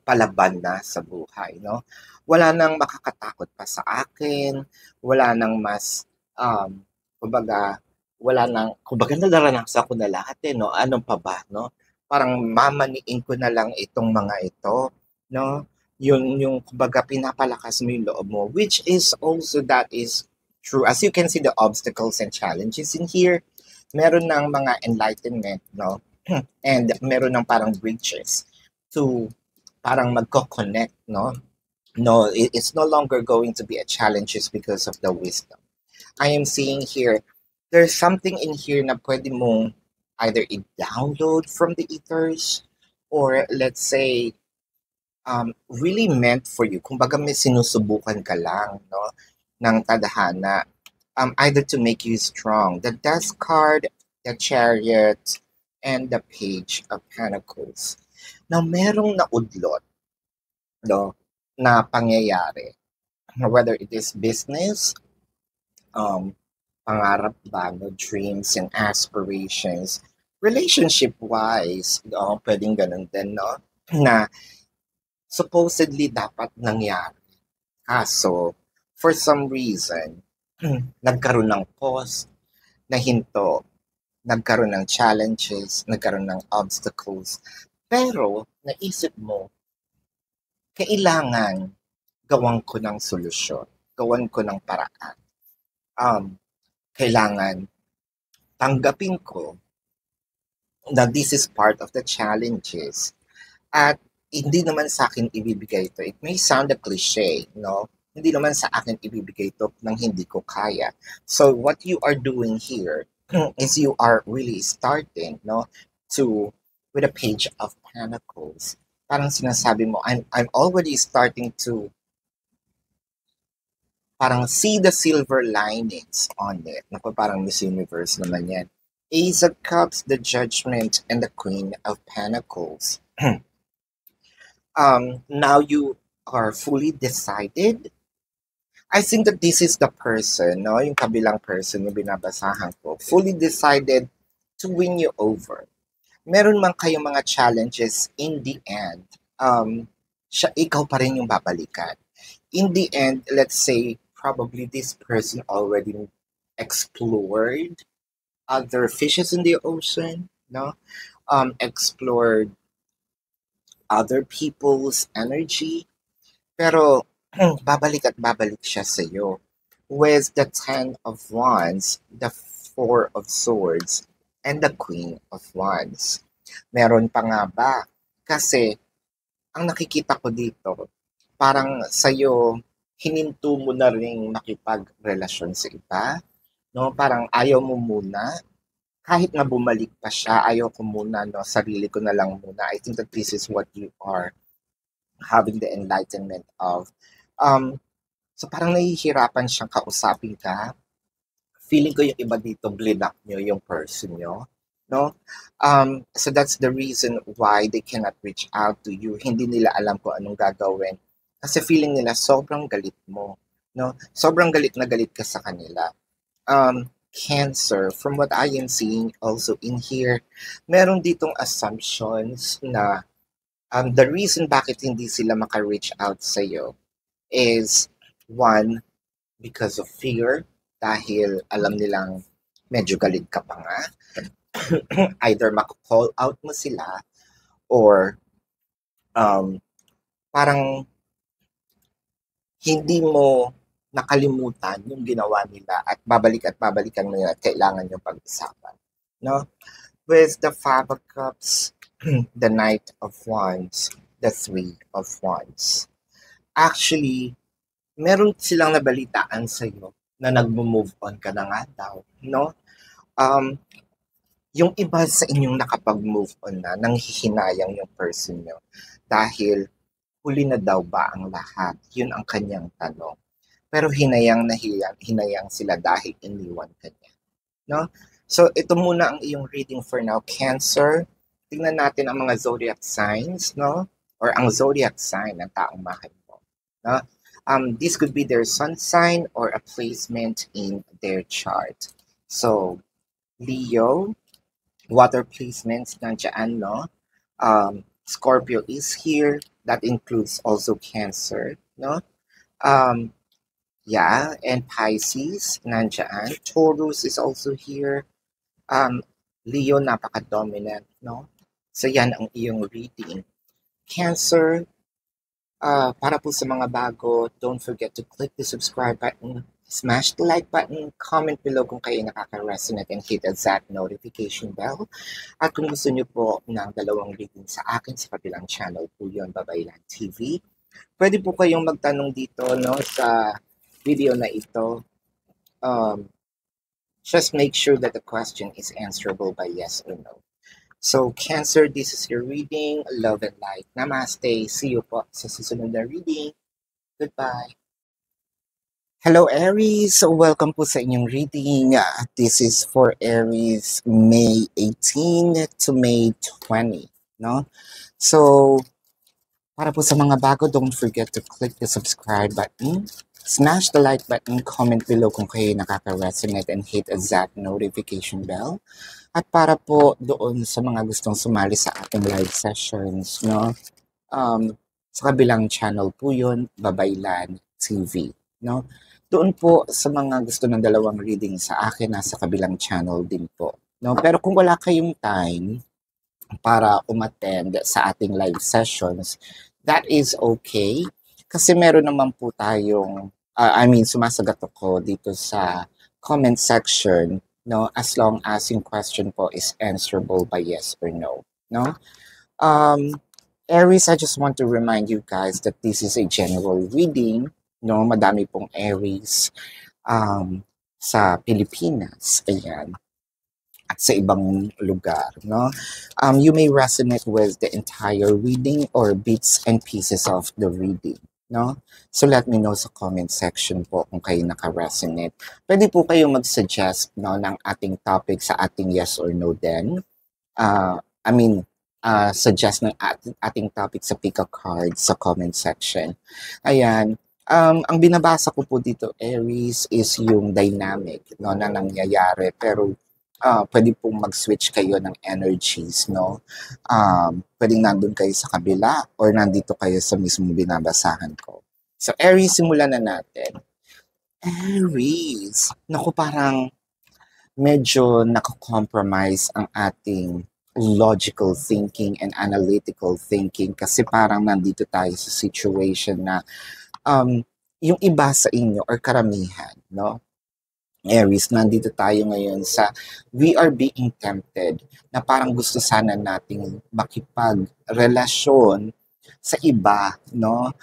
palaban na sa buhay, no? Wala nang makakatakot pa sa akin, wala nang mas, kumbaga, naranasan ko na lahat eh, no? Anong pa ba, no? Parang mamaniin ko na lang itong mga ito, no? Yung kumbaga, pinapalakas mo yung loob mo, which is also, that is true. As you can see, the obstacles and challenges in here, meron ng mga enlightenment, no? And meron ng parang bridges to parang magko-connect, no? No, it's no longer going to be a challenge just because of the wisdom. I am seeing here, there's something in here na pwede mong either i-download from the ethers or let's say really meant for you. Kumbaga may sinusubukan ka lang, no, ng tadhana, either to make you strong. The Death card, the Chariot, and the Page of Pentacles. Now, merong naudlot, no, na pangyayari. Whether it is business, pangarap ba, no, dreams and aspirations, relationship-wise, no, pwedeng ganun din, no, na supposedly dapat nangyari. Kaso, for some reason, nagkaroon ng pause, nahinto, nagkaroon ng challenges, nagkaroon ng obstacles. Pero, naisip mo, kailangan gawan ko ng solusyon, gawan ko ng paraan. Kailangan tanggapin ko na this is part of the challenges. At hindi naman sa akin ibibigay ito. It may sound a cliche, no? Hindi naman sa akin ibibigay ito nang hindi ko kaya. So what you are doing here is you are really starting, no, to with a Page of Pentacles. Parang sinasabi mo, I'm already starting to parang see the silver linings on it. Naku, parang Miss Universe naman yan. Ace of Cups, the Judgment, and the Queen of Pentacles. Now you are fully decided. I think that this is the person, no? Yung kabilang person yung binabasahan ko. Fully decided to win you over. Meron man kayong mga challenges, in the end, ikaw pa rin yung babalikan. In the end, let's say, probably this person already explored other fishes in the ocean, no? Explored other people's energy, pero babalik at babalik siya sa iyo. With the 10 of Wands, the 4 of Swords, and the Queen of Wands. Meron pa nga ba? Kasi, ang nakikita ko dito, parang sa'yo, hininto mo na rin makipagrelasyon sa iba. No? Parang ayaw mo muna. Kahit na bumalik pa siya, ayaw ko muna, no? Sarili ko na lang muna. I think that this is what you are having the enlightenment of. So parang nahihirapan siyang kausapin ka. Feeling ko yung iba dito, blinak nyo yung person nyo. No? So that's the reason why they cannot reach out to you. Hindi nila alam kung anong gagawin. Kasi feeling nila sobrang galit mo. No? Sobrang galit na galit ka sa kanila. Cancer, from what I am seeing also in here, meron ditong assumptions na the reason bakit hindi sila maka-reach out sa'yo is, one, because of fear, dahil alam nilang medyo galit ka pa nga. Either maka-call out mo sila or parang hindi mo nakalimutan yung ginawa nila at babalikan mo yun at kailangan yung pag-usapan. No? With the 5 of Cups, the Knight of Wands, the 3 of Wands. Actually, meron silang nabalitaan sa'yo na nag-move on ka na nga daw. No? Yung iba sa inyong nakapag-move on na, nanghihinayang yung person nyo. Dahil, huli na daw ba ang lahat? Yun ang kanyang tanong. Pero hinayang sila dahil iniwan ka niya. No? So, ito muna ang iyong reading for now, Cancer. Tingnan natin ang mga zodiac signs, no? Or ang zodiac sign ng taong mahal mo. No? This could be their sun sign or a placement in their chart. So, Leo, water placements nandiyan, no? Scorpio is here. That includes also Cancer, no? Yeah, and Pisces, nandiyan. Taurus is also here. Leo, napaka-dominant, no? So, yan ang iyong reading. Cancer, para po sa mga bago, don't forget to click the subscribe button, smash the like button, comment below kung kayo nakaka-resonate, and hit that notification bell. At kung gusto nyo po ng dalawang reading sa akin sa kabilang channel po yun, Babaylan TV, pwede po kayong magtanong dito, no, sa video na ito. Just make sure that the question is answerable by yes or no. So, Cancer, this is your reading. Love and light. Namaste. See you po sa susunod na reading. Goodbye. Hello, Aries. So, welcome po sa inyong reading. This is for Aries, May 18 to May 20. No? So, para po sa mga bago, don't forget to click the subscribe button, smash the like button, comment below kung kayo nakaka-resonate, and hit that notification bell. At para po doon sa mga gustong sumali sa ating live sessions, no? Sa kabilang channel po yun, Babaylan TV, no? Doon po sa mga gusto ng dalawang reading sa akin, nasa kabilang channel din po, no? Pero kung wala kayong time para umattend sa ating live sessions, that is okay. Kasi meron naman po tayong, sumasagot ako dito sa comment section, no? As long as yung question po is answerable by yes or no, no? Aries, I just want to remind you guys that this is a general reading, no? Madami pong Aries sa Pilipinas, ayan, at sa ibang lugar, no? You may resonate with the entire reading or bits and pieces of the reading, no? So let me know sa comment section po kung kayo naka-resonate. Pwede po kayo mag-suggest, no, ng ating topic sa ating yes or no din. Suggest ng ating topic sa pick a card sa comment section. Ayan. Ang binabasa ko po dito, Aries, is yung dynamic, no, na nangyayari. Pero pwede pong mag-switch kayo ng energies, no? Pwedeng nandun kayo sa kabila or nandito kayo sa mismong binabasahan ko. So, Aries, simulan na natin. Aries, naku, parang medyo nako-compromise ang ating logical thinking and analytical thinking kasi parang nandito tayo sa situation na yung iba sa inyo or karamihan, no? Aries, nandito tayo ngayon sa we are being tempted na parang gusto sana nating makipagrelasyon sa iba, no?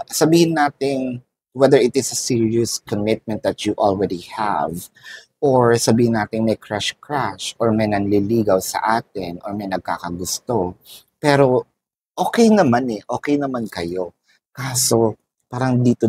Sabihin natin whether it is a serious commitment that you already have, or sabihin natin may crush or may nanliligaw sa atin or may nagkakagusto. Pero okay naman kayo. Kaso parang dito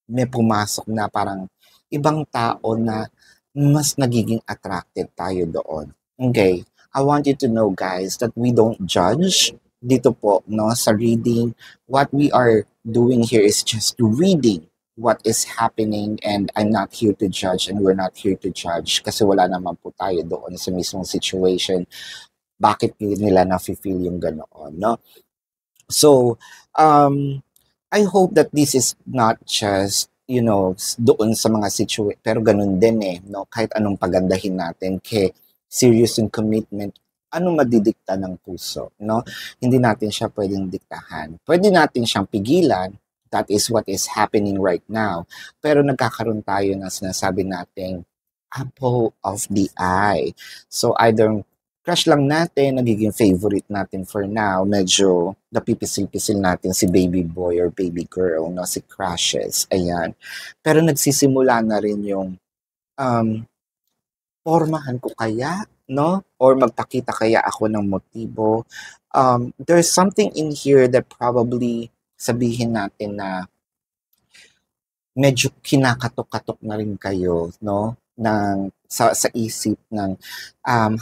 may pumasok na parang ibang tao na mas nagiging attracted tayo doon. Okay, I want you to know, guys, that we don't judge dito po, no, sa reading. What we are doing here is just reading what is happening, and I'm not here to judge and we're not here to judge kasi wala naman po tayo doon sa mismong situation. Bakit nila na-feel yung ganoon, no? So, I hope that this is not just, doon sa mga situation, pero ganun din no? Kahit anong pagandahin natin, serious yung commitment, anong madidikta ng puso, no? Hindi natin siya pwedeng diktahan. Pwede natin siyang pigilan. That is what is happening right now. Pero nagkakaroon tayo ng sinasabi nating apple of the eye. So either crush lang natin, nagiging favorite natin for now, medyo napipisil-pisil natin si baby boy or baby girl, no? Si crushes, ayan. Pero nagsisimula na rin yung pormahan ko kaya, no? Or magpakita kaya ako ng motibo. There's something in here that probably sabihin natin na medyo kinakatok-katok na rin kayo, no? Sa isip ng,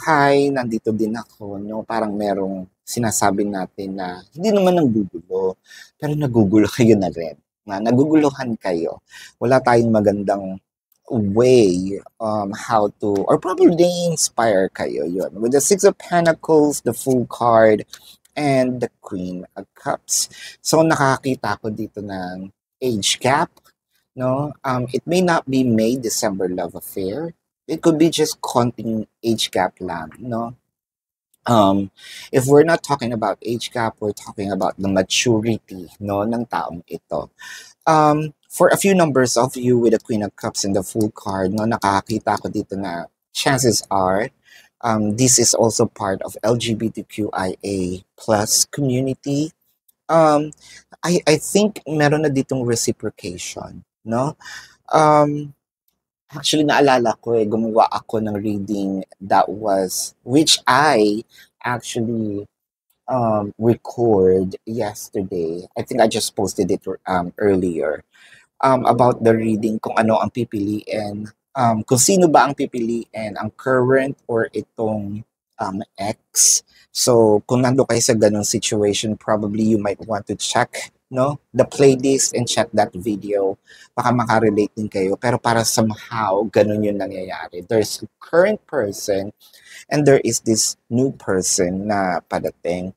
hi, nandito din ako, no? Parang merong sinasabi natin na hindi naman nanggugulo, pero nagugulo kayo na rin. Naguguluhan kayo. Wala tayong magandang way how to, or probably inspire kayo yun. With the Six of Pentacles, the Fool card, and the Queen of Cups. So, nakakita ko dito ng age gap, no? It may not be May-December love affair. It could be just konting age gap lang, no? If we're not talking about age gap, we're talking about the maturity, no, ng taong ito. For a few numbers of you with the Queen of Cups and the Fool card, no, nakakita ko dito na chances are this is also part of LGBTQIA plus community. I think meron na ditong reciprocation, no? Actually, naalala ko gumawa ako ng reading which I actually record yesterday. I think I just posted it earlier. About the reading, kung ano ang pipiliin, kung sino ba ang pipiliin, ang current or itong ex. So, kung nando kayo sa ganong situation, probably you might want to check the playlist and check that video. Baka makarelate din kayo. Pero para somehow, ganun yung nangyayari. There's a current person and there is this new person na padating.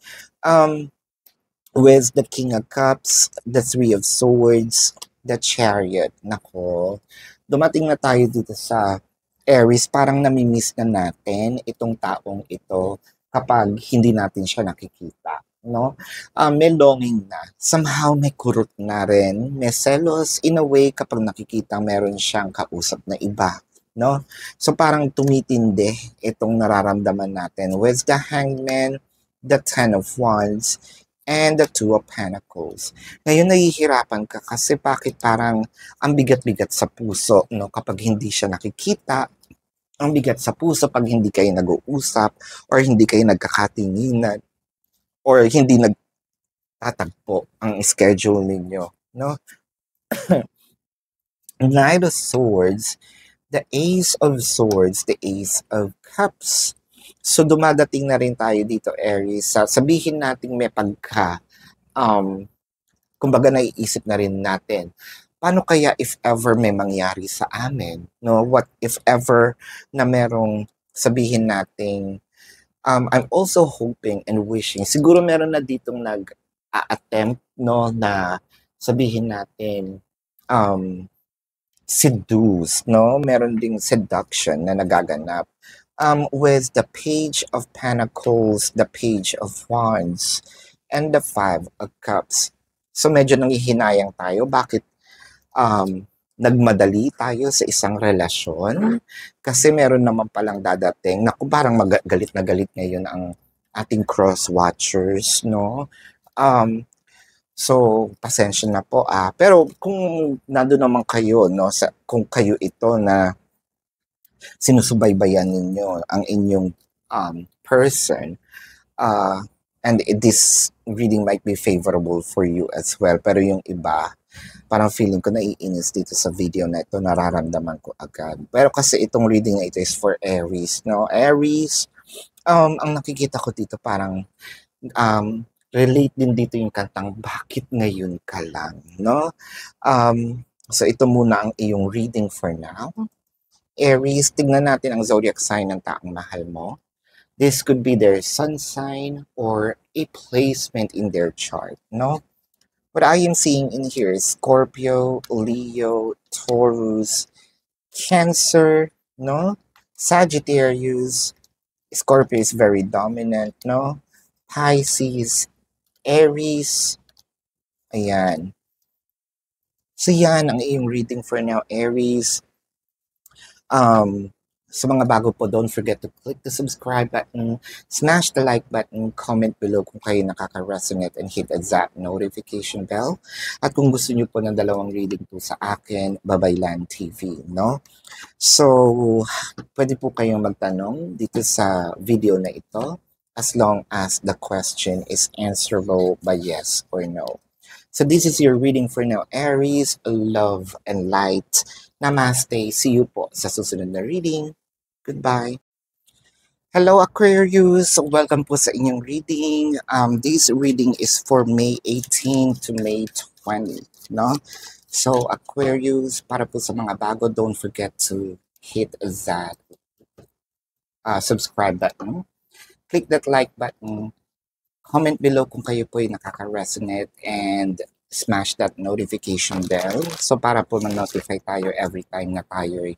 With the King of Cups, the Three of Swords, the Chariot. Nako, dumating na tayo dito sa Aries. Parang namimiss na natin itong taong ito kapag hindi natin siya nakikita. No? May longing na. Somehow may kurot na rin. May selos in a way kapag nakikita meron siyang kausap na iba. No? So parang tumitindi itong nararamdaman natin. With the Hangman, the Ten of Wands, and the Two of Pentacles. Ngayon nahihirapan ka kasi bakit parang ang bigat-bigat sa puso kapag hindi siya nakikita, ang bigat sa puso pag hindi kayo nag-uusap or hindi kayo nagkakatinginan or hindi nagtatagpo ang schedule ninyo. No? Knight of Swords, the Ace of Swords, the Ace of Cups. So dumadating na rin tayo dito, Aries. Sabihin natin may kumbaga naiisip na rin natin, paano kaya if ever may mangyari sa amin? No? What if ever na merong sabihin natin, I'm also hoping and wishing, siguro meron na ditong nag-attempt na sabihin natin, seduce, no? Meron ding seduction na nagaganap. With the Page of Pentacles, the Page of Wands, and the Five of Cups. So medyo nangihinayang tayo. Bakit nagmadali tayo sa isang relasyon? Kasi meron naman palang dadating. Naku, parang galit na galit ngayon ang ating cross-watchers, no? So, pasensya na po. Pero kung nandun naman kayo, kung kayo ito na sinusubaybayan ninyo ang inyong person, and this reading might be favorable for you as well. Pero yung iba, parang feeling ko naiinis dito sa video na ito, nararamdaman ko agad. Pero kasi itong reading na ito is for Aries, no? Aries, ang nakikita ko dito parang relate din dito yung kantang Bakit Ngayon Ka Lang, no? So ito muna ang iyong reading for now. Aries, tignan natin ang zodiac sign ng taong mahal mo. This could be their sun sign or a placement in their chart, no? What I am seeing in here is Scorpio, Leo, Taurus, Cancer, no? Sagittarius, Scorpio is very dominant, no? Pisces, Aries, ayan. So yan ang iyong reading for now, Aries. Sa mga bago po, don't forget to click the subscribe button, smash the like button, comment below kung kayo nakaka-resonate, and hit that notification bell. At kung gusto niyo po ng dalawang reading po sa akin, Babaylan TV, no? So, pwede po kayong magtanong dito sa video na ito as long as the question is answerable by yes or no. So this is your reading for now, Aries, love and light. Namaste. See you po sa susunod na reading. Goodbye. Hello, Aquarius. Welcome po sa inyong reading. This reading is for May 18 to May 20, no? So, Aquarius, para po sa mga bago, don't forget to hit that subscribe button. Click that like button. Comment below kung kayo po ay nakaka-resonate and smash that notification bell. So para po ma-notify tayo every time na tayo ay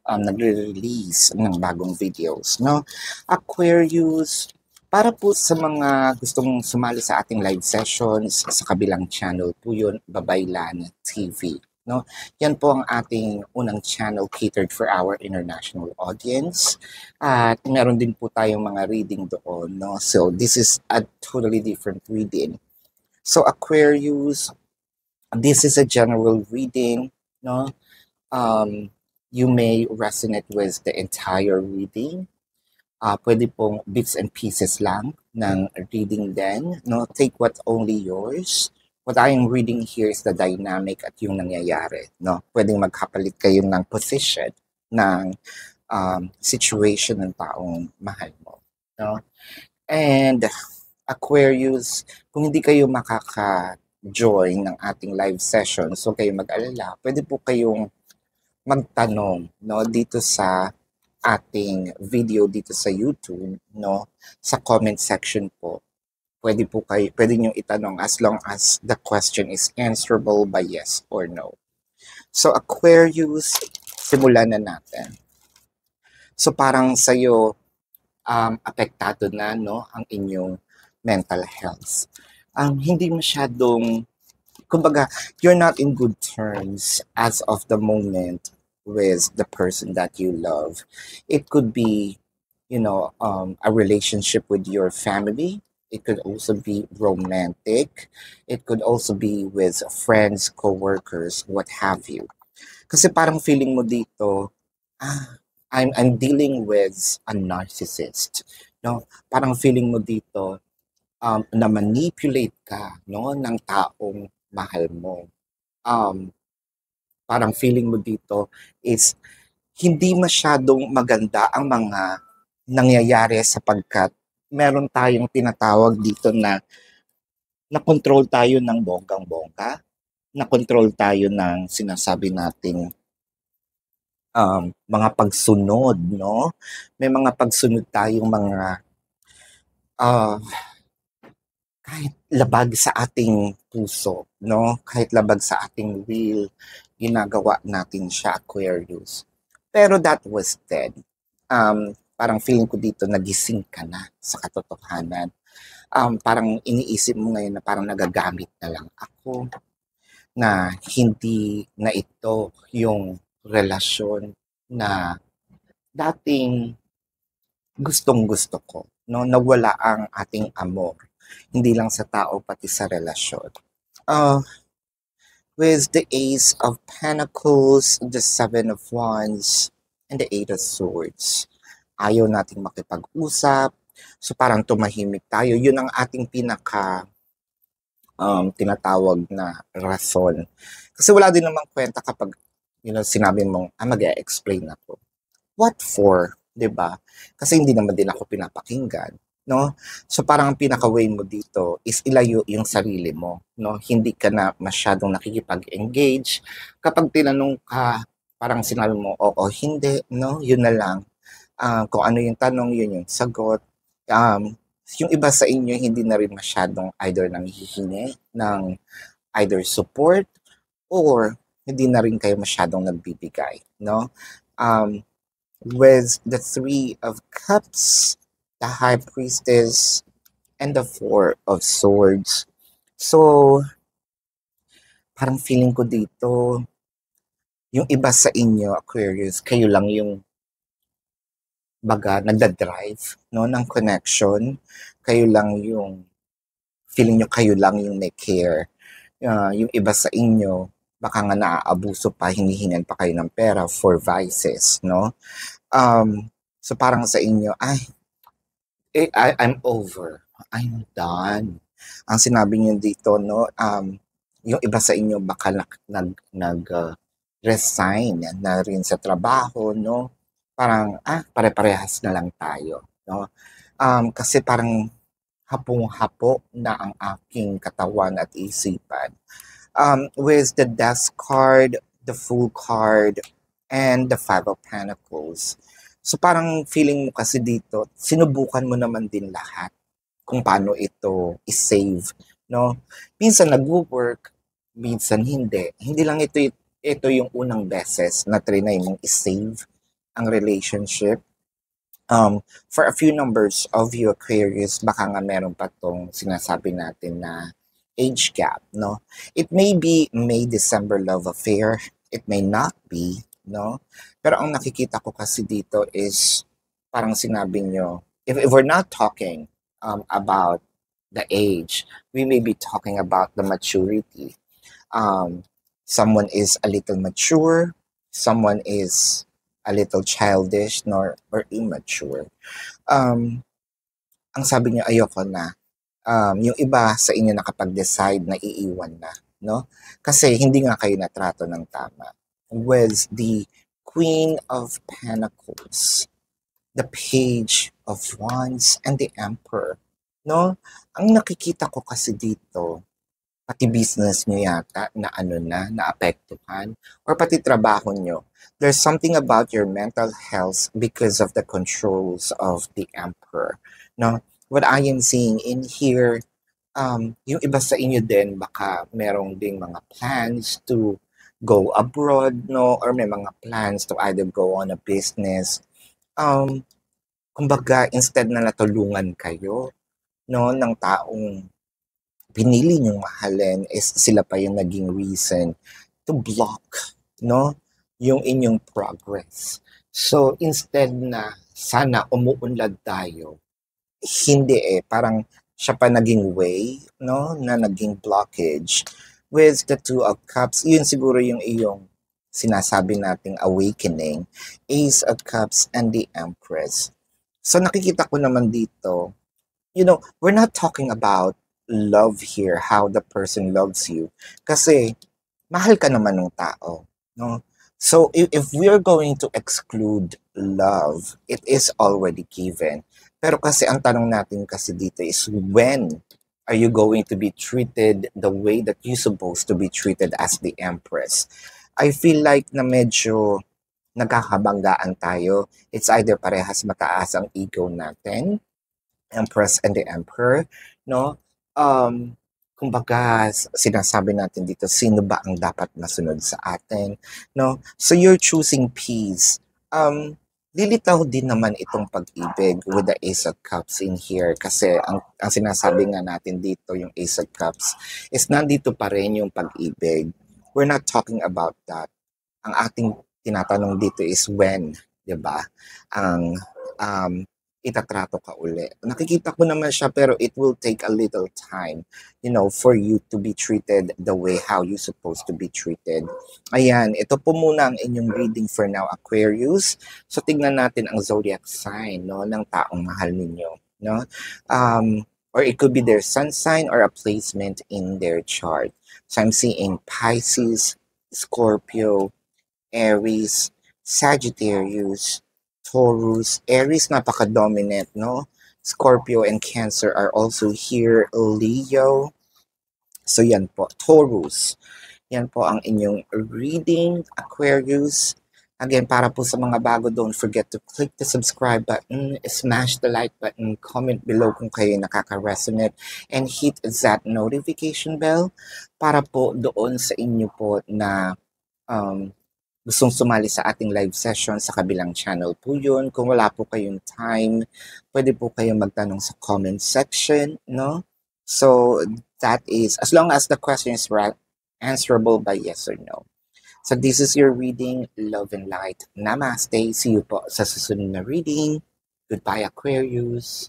nagre-release ng bagong videos, no? Aquarius, para po sa mga gustong sumali sa ating live sessions, sa kabilang channel po yun, Babaylan TV. No? Yan po ang ating unang channel catered for our international audience. At meron din po tayong mga reading doon. No? So this is a totally different reading. So Aquarius, this is a general reading. No? you may resonate with the entire reading. Pwede pong bits and pieces lang ng reading din. No? Take what's only yours. What I am reading here is the dynamic at yung nangyayari. No? Pwedeng magkapalit kayo ng position ng situation ng taong mahal mo. No? And Aquarius, kung hindi kayo makaka-join ng ating live session, so kayo mag-alala, pwede po kayong magtanong no, dito sa ating video dito sa YouTube, no, sa comment section po. Pwede nyo itanong as long as the question is answerable by yes or no. So Aquarius, simulan na natin. So parang sa'yo, apektado na no, ang inyong mental health. Hindi masyadong, kumbaga, you're not in good terms as of the moment with the person that you love. It could be, a relationship with your family. It could also be romantic. It could also be with friends, co-workers, what have you. Kasi parang feeling mo dito, I'm dealing with a narcissist. No? Parang feeling mo dito, na manipulate ka no ng taong mahal mo. Parang feeling mo dito is hindi masyadong maganda ang mga nangyayari sapagkat meron tayong tinatawag dito na na-control tayo ng bonggang-bongga, na-control tayo ng sinasabi nating mga pagsunod, no? May mga pagsunod tayong mga kahit labag sa ating puso, no? Kahit labag sa ating will, ginagawa natin siya, Aquarius. Pero that was then. Parang feeling ko dito, nagising ka na sa katotohanan. Parang iniisip mo ngayon na parang nagagamit na lang ako, na hindi na ito yung relasyon na dating gustong-gusto ko, no? Nawala ang ating amor, hindi lang sa tao pati sa relasyon. With the Ace of Pentacles, the Seven of Wands, and the Eight of Swords, ayaw nating makipag-usap, so parang tumahimik tayo. Yun ang ating pinaka tinatawag na rason. Kasi wala din namang kwenta kapag sinabi mong, mag-e-explain ako. What for? 'Di ba? Kasi hindi naman din ako pinapakinggan, no? So parang ang pinaka-way mo dito is ilayo yung sarili mo, no? Hindi ka na masyadong nakikipag-engage. Kapag tinanong ka, parang sinabi mo, oo, hindi, no? Yun na lang. Kung ano yung tanong, yun yung sagot. Yung iba sa inyo, hindi na rin masyadong either nanghihingi ng either support or hindi na rin kayo masyadong nagbibigay, no? With the Three of Cups, the High Priestess, and the Four of Swords. So, parang feeling ko dito, yung iba sa inyo, Aquarius, kayo lang yung nagda-drive, no, ng connection. Kayo lang yung, feeling nyo kayo lang yung may care. Yung iba sa inyo, baka nga naaabuso pa, hinihingan pa kayo ng pera for vices, no? So parang sa inyo, I'm over. I'm done. Ang sinabi niyo dito, no, yung iba sa inyo baka resign na rin sa trabaho, no? Parang, pare-parehas na lang tayo, no? Kasi parang hapong-hapo na ang aking katawan at isipan. With the Death card, the Fool card, and the Five of Pentacles. So parang feeling mo kasi dito, sinubukan mo naman din lahat kung paano ito i-save, no? Minsan nag-work, minsan hindi. Hindi lang ito yung unang beses na trinay mong i-save ang relationship. For a few numbers of you Aquarius, baka nga meron pa tong sinasabi natin na age gap, no? It may be May-December love affair. It may not be, no? Pero ang nakikita ko kasi dito is parang sinabi nyo, if we're not talking about the age, we may be talking about the maturity. Someone is a little mature, someone is a little childish or immature. Um, ang sabi niyo ayoko na. Yung iba sa inyo nakapag-decide na iiwan na, no? Kasi hindi nga kayo natrato ng tama. With the Queen of Pentacles, the Page of Wands, and the Emperor, no? Ang nakikita ko kasi dito, pati business nyo yata na naapektuhan, or pati trabaho nyo. There's something about your mental health because of the controls of the Emperor, no? What I am seeing in here, yung iba sa inyo din, baka merong ding mga plans to go abroad, no? Or may mga plans to either go on a business. Kumbaga, instead na natulungan kayo, no, ng taong pinili niyong mahalin, is sila pa yung naging reason to block, no, yung inyong progress. So, instead na sana umuunlad tayo, hindi parang siya pa naging way, no, na naging blockage. With the Two of Cups, yun siguro yung iyong sinasabi nating awakening, Ace of Cups and the Empress. So nakikita ko naman dito, we're not talking about love here, how the person loves you. Kasi mahal ka naman ng tao, no? So if we are going to exclude love, it is already given. Pero kasi ang tanong natin kasi dito is, when are you going to be treated the way that you're supposed to be treated as the Empress? I feel like na medyo nagkakabanggaan tayo. It's either parehas mataas ang ego natin, Empress and the Emperor, no? Kumbaga, sinasabi natin dito, sino ba ang dapat masunod sa atin, no? So you're choosing peace. Lilitaw din naman itong pag-ibig with the Ace of Cups in here, kasi ang sinasabi nga natin dito, yung Ace of Cups, is nandito pa rin yung pag-ibig. We're not talking about that. Ang ating tinatanong dito is when, di ba? Ang itatrato ka uli. Nakikita ko naman siya, pero it will take a little time, for you to be treated the way how you supposed to be treated. Ayan, ito po muna ang inyong reading for now, Aquarius. So tingnan natin ang zodiac sign, no, ng taong mahal ninyo, no? Or it could be their sun sign or a placement in their chart. So I'm seeing Pisces, Scorpio, Aries, Sagittarius, Taurus. Aries, napaka-dominant, no? Scorpio and Cancer are also here. Leo. So yan po. Taurus. Yan po ang inyong reading, Aquarius. Again, para po sa mga bago, don't forget to click the subscribe button, smash the like button, comment below kung kayo nakaka-resonate, and hit that notification bell para po doon sa inyo po na gustong sumali sa ating live session sa kabilang channel po yun. Kung wala po kayong time, pwede po kayong magtanong sa comment section, no? So, that is, as long as the question is answerable by yes or no. So, this is your reading. Love and light. Namaste. See you po sa susunod na reading. Goodbye, Aquarius.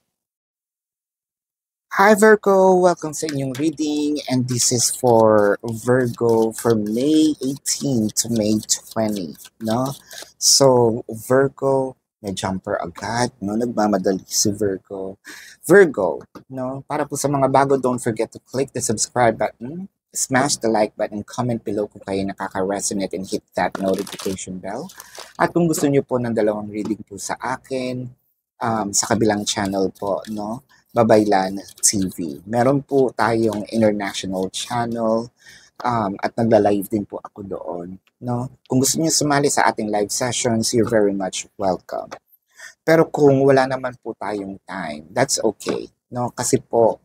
Hi Virgo, welcome sa inyong reading, and this is for Virgo for May 18 to May 20, no? So Virgo, may jumper agad, no? Nagmamadali si Virgo. Virgo, no? Para po sa mga bago, don't forget to click the subscribe button, smash the like button, comment below kung kayo nakaka-resonate, and hit that notification bell. At kung gusto niyo po ng dalawang reading po sa akin, sa kabilang channel po, no? Babaylan TV. Meron po tayong international channel, at nagla-live din po ako doon, no? Kung gusto niyo sumali sa ating live sessions, you're very much welcome. Pero kung wala naman po tayong time, that's okay, no? Kasi po,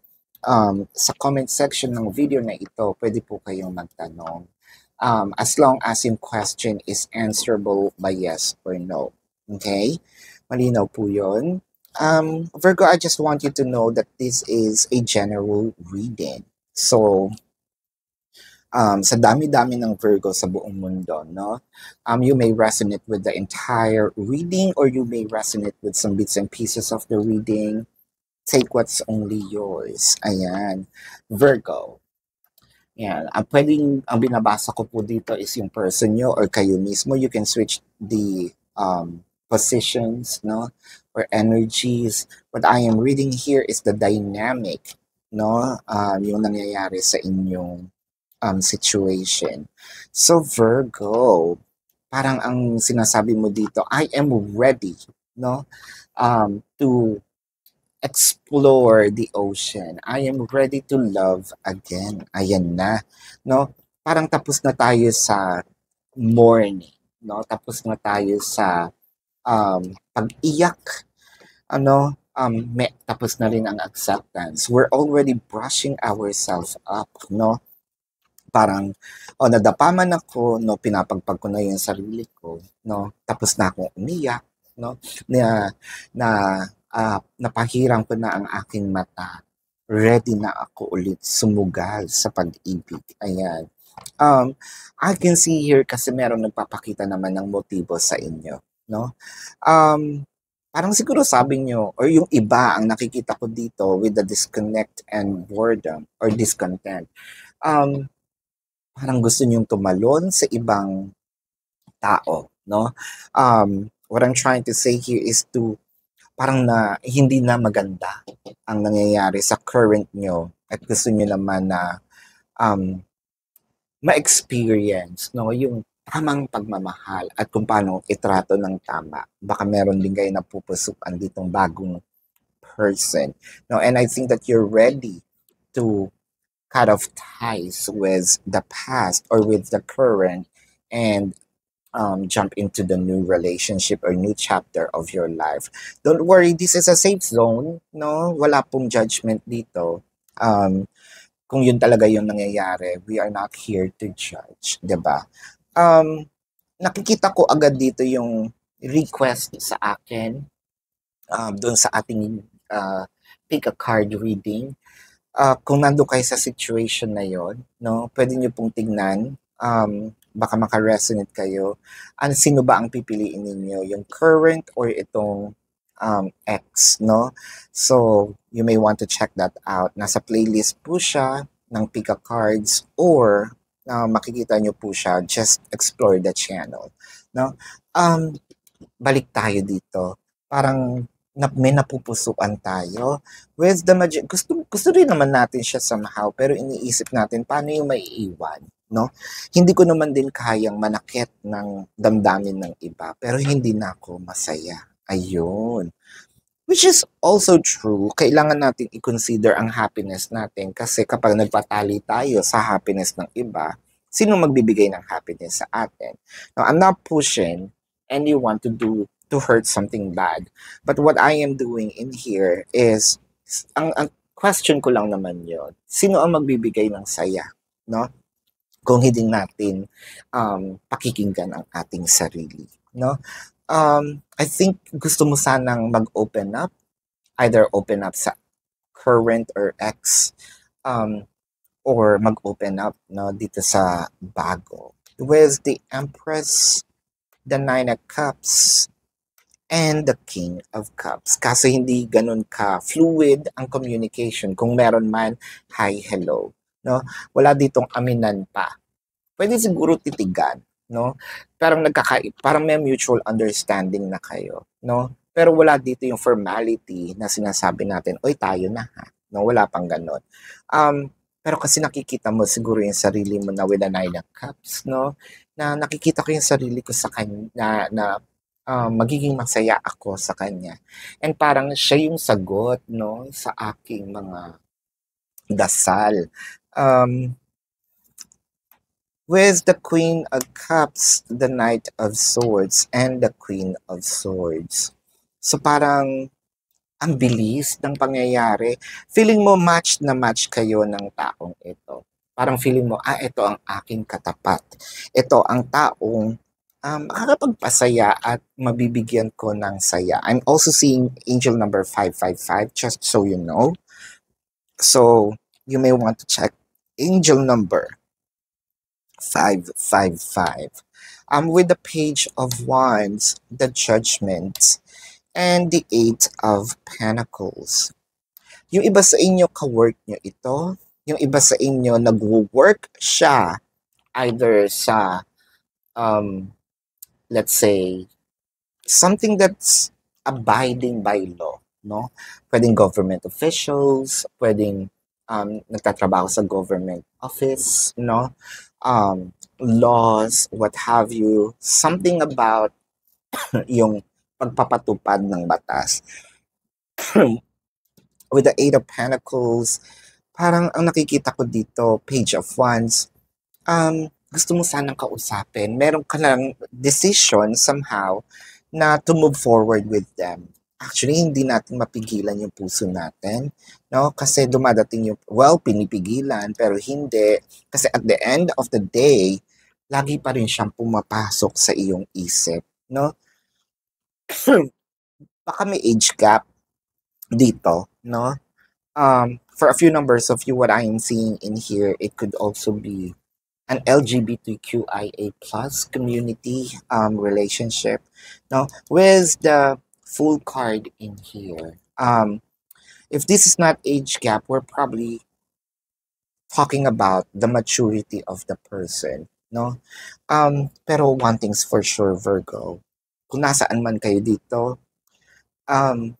sa comment section ng video na ito, pwede po kayong magtanong. As long as yung question is answerable by yes or no. Okay? Malinaw po yun. Virgo, I just want you to know that this is a general reading. So, sa dami-dami ng Virgo sa buong mundo, no? You may resonate with the entire reading, or you may resonate with some bits and pieces of the reading. Take what's only yours. Ayan. Virgo. Yan. Ang binabasa ko po dito is yung person nyo or kayo mismo. You can switch the positions, no? Or energies. What I am reading here is the dynamic, no? Yung nangyayari sa inyong situation. So Virgo, parang ang sinasabi mo dito, I am ready, no? To explore the ocean. I am ready to love again. Ayan na, no? Parang tapos na tayo sa morning, no? Tapos na tayo sa pag-iyak, tapos na rin ang acceptance. We're already brushing ourselves up, no? Parang, nadapa man ako, no, pinapagpag ko na yung sarili ko, no? Tapos na akong umiyak, no? Na napahiram ko na ang aking mata. Ready na ako ulit sumugal sa pag-ibig. Ayan. I can see here kasi meron nagpapakita naman ng motibo sa inyo, no? Parang siguro sabi nyo, or yung iba ang nakikita ko dito with the disconnect and boredom or discontent. Parang gusto nyong tumalon sa ibang tao, no? What I'm trying to say here is to parang na hindi na maganda ang nangyayari sa current nyo at gusto nyo naman na ma-experience, no, yung tamang pagmamahal at kung paano itrato ng tama. Baka meron din kayo napupusukan ditong bagong person, no? And I think that you're ready to cut off ties with the past or with the current and jump into the new relationship or new chapter of your life. Don't worry, this is a safe zone, no? Wala pong judgment dito. Kung yun talaga yung nangyayari, we are not here to judge, 'di ba? Nakikita ko agad dito yung request sa akin doon sa ating pick a card reading. Kung nandun kayo sa situation na yon, no, pwede nyo pong tignan, baka maka-resonate kayo. Sino ba ang pipiliin ninyo? Yung current or itong ex, no? So, you may want to check that out. Nasa playlist po siya ng Pick a Cards or makikita nyo po siya, just explore the channel, no? Balik tayo dito. Parang may napupusuan tayo with the magic. Gusto rin naman natin siya somehow, pero iniisip natin paano yung maiiwan, no? Hindi ko naman din kayang manakit ng damdamin ng iba, pero hindi na ako masaya. Ayun. Which is also true. Kailangan natin i-consider ang happiness natin kasi kapag nagpatali tayo sa happiness ng iba, sino magbibigay ng happiness sa atin? Now, I'm not pushing anyone to hurt something bad. But what I am doing in here is, ang question ko lang naman yon, sino ang magbibigay ng saya, no? Kung hindi natin pakikinggan ang ating sarili, no? I think gusto mo sanang mag-open up, either open up sa current or ex, or mag-open up, no, dito sa bago. With the Empress, the Nine of Cups, and the King of Cups. Kasi hindi ganun ka-fluid ang communication. Kung meron man, hi, hello. No? Wala ditong aminan pa. Pwede siguro titigan, no? Parang may mutual understanding na kayo, no? Pero wala dito yung formality na sinasabi natin, oy, tayo na ha. No, wala pang ganun. Pero kasi nakikita mo siguro yung sarili mo na with the Nine of Cups, no? Na nakikita ko yung sarili ko sa kanya na magiging masaya ako sa kanya. And parang siya yung sagot, no, sa aking mga dasal. With the Queen of Cups, the Knight of Swords, and the Queen of Swords. So parang ang bilis ng pangyayari. Feeling mo match na match kayo ng taong ito. Parang feeling mo, ito ang aking katapat. Ito ang taong makakapagpasaya at mabibigyan ko ng saya. I'm also seeing angel number 555, just so you know. So, you may want to check angel number 555. With the Page of Wands, the Judgment, and the Eight of Pentacles. Yung iba sa inyo, ka-work nyo ito, Yung iba sa inyo nagwo-work siya either sa, um, let's say, something that's abiding by law, no? Pwedeng government officials, pwedeng nagtatrabaho sa government office, no? Laws, what have you, something about yung pagpapatupad ng batas. With the Eight of Pentacles, parang ang nakikita ko dito, Page of Wands, gusto mo sanang kausapin. Meron ka lang decision somehow na to move forward with them. Actually, hindi natin mapigilan yung puso natin, no? Kasi dumadating yung, well, pinipigilan, pero hindi. Kasi at the end of the day, lagi pa rin siyang pumapasok sa iyong isip, no? Baka may age gap dito, no? For a few numbers of you, what I am seeing in here, it could also be an LGBTQIA plus community relationship. No, with the full card in here. If this is not age gap, we're probably talking about the maturity of the person. No, pero one thing's for sure, Virgo. Kung nasaan man kayo dito, um,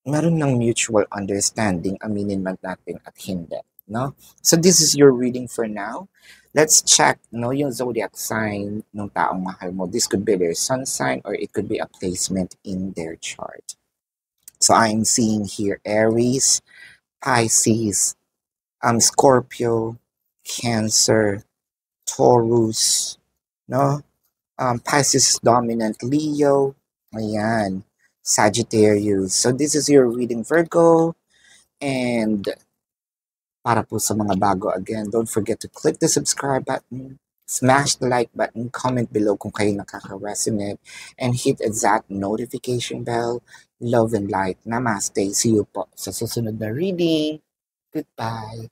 meron ng mutual understanding, aminin man natin at hindi, no? So this is your reading for now. Let's check, no, yung zodiac sign ng taong mahal mo. This could be their sun sign or it could be a placement in their chart. So I'm seeing here Aries, Pisces, Scorpio, Cancer, Taurus, no? Pisces dominant, Leo, ayan, Sagittarius. So this is your reading, Virgo. And para po sa mga bago, again, don't forget to click the subscribe button, smash the like button, comment below kung kayo nakaka-resonate, and hit that notification bell. Love and light. Namaste. See you po sa susunod na reading. Goodbye.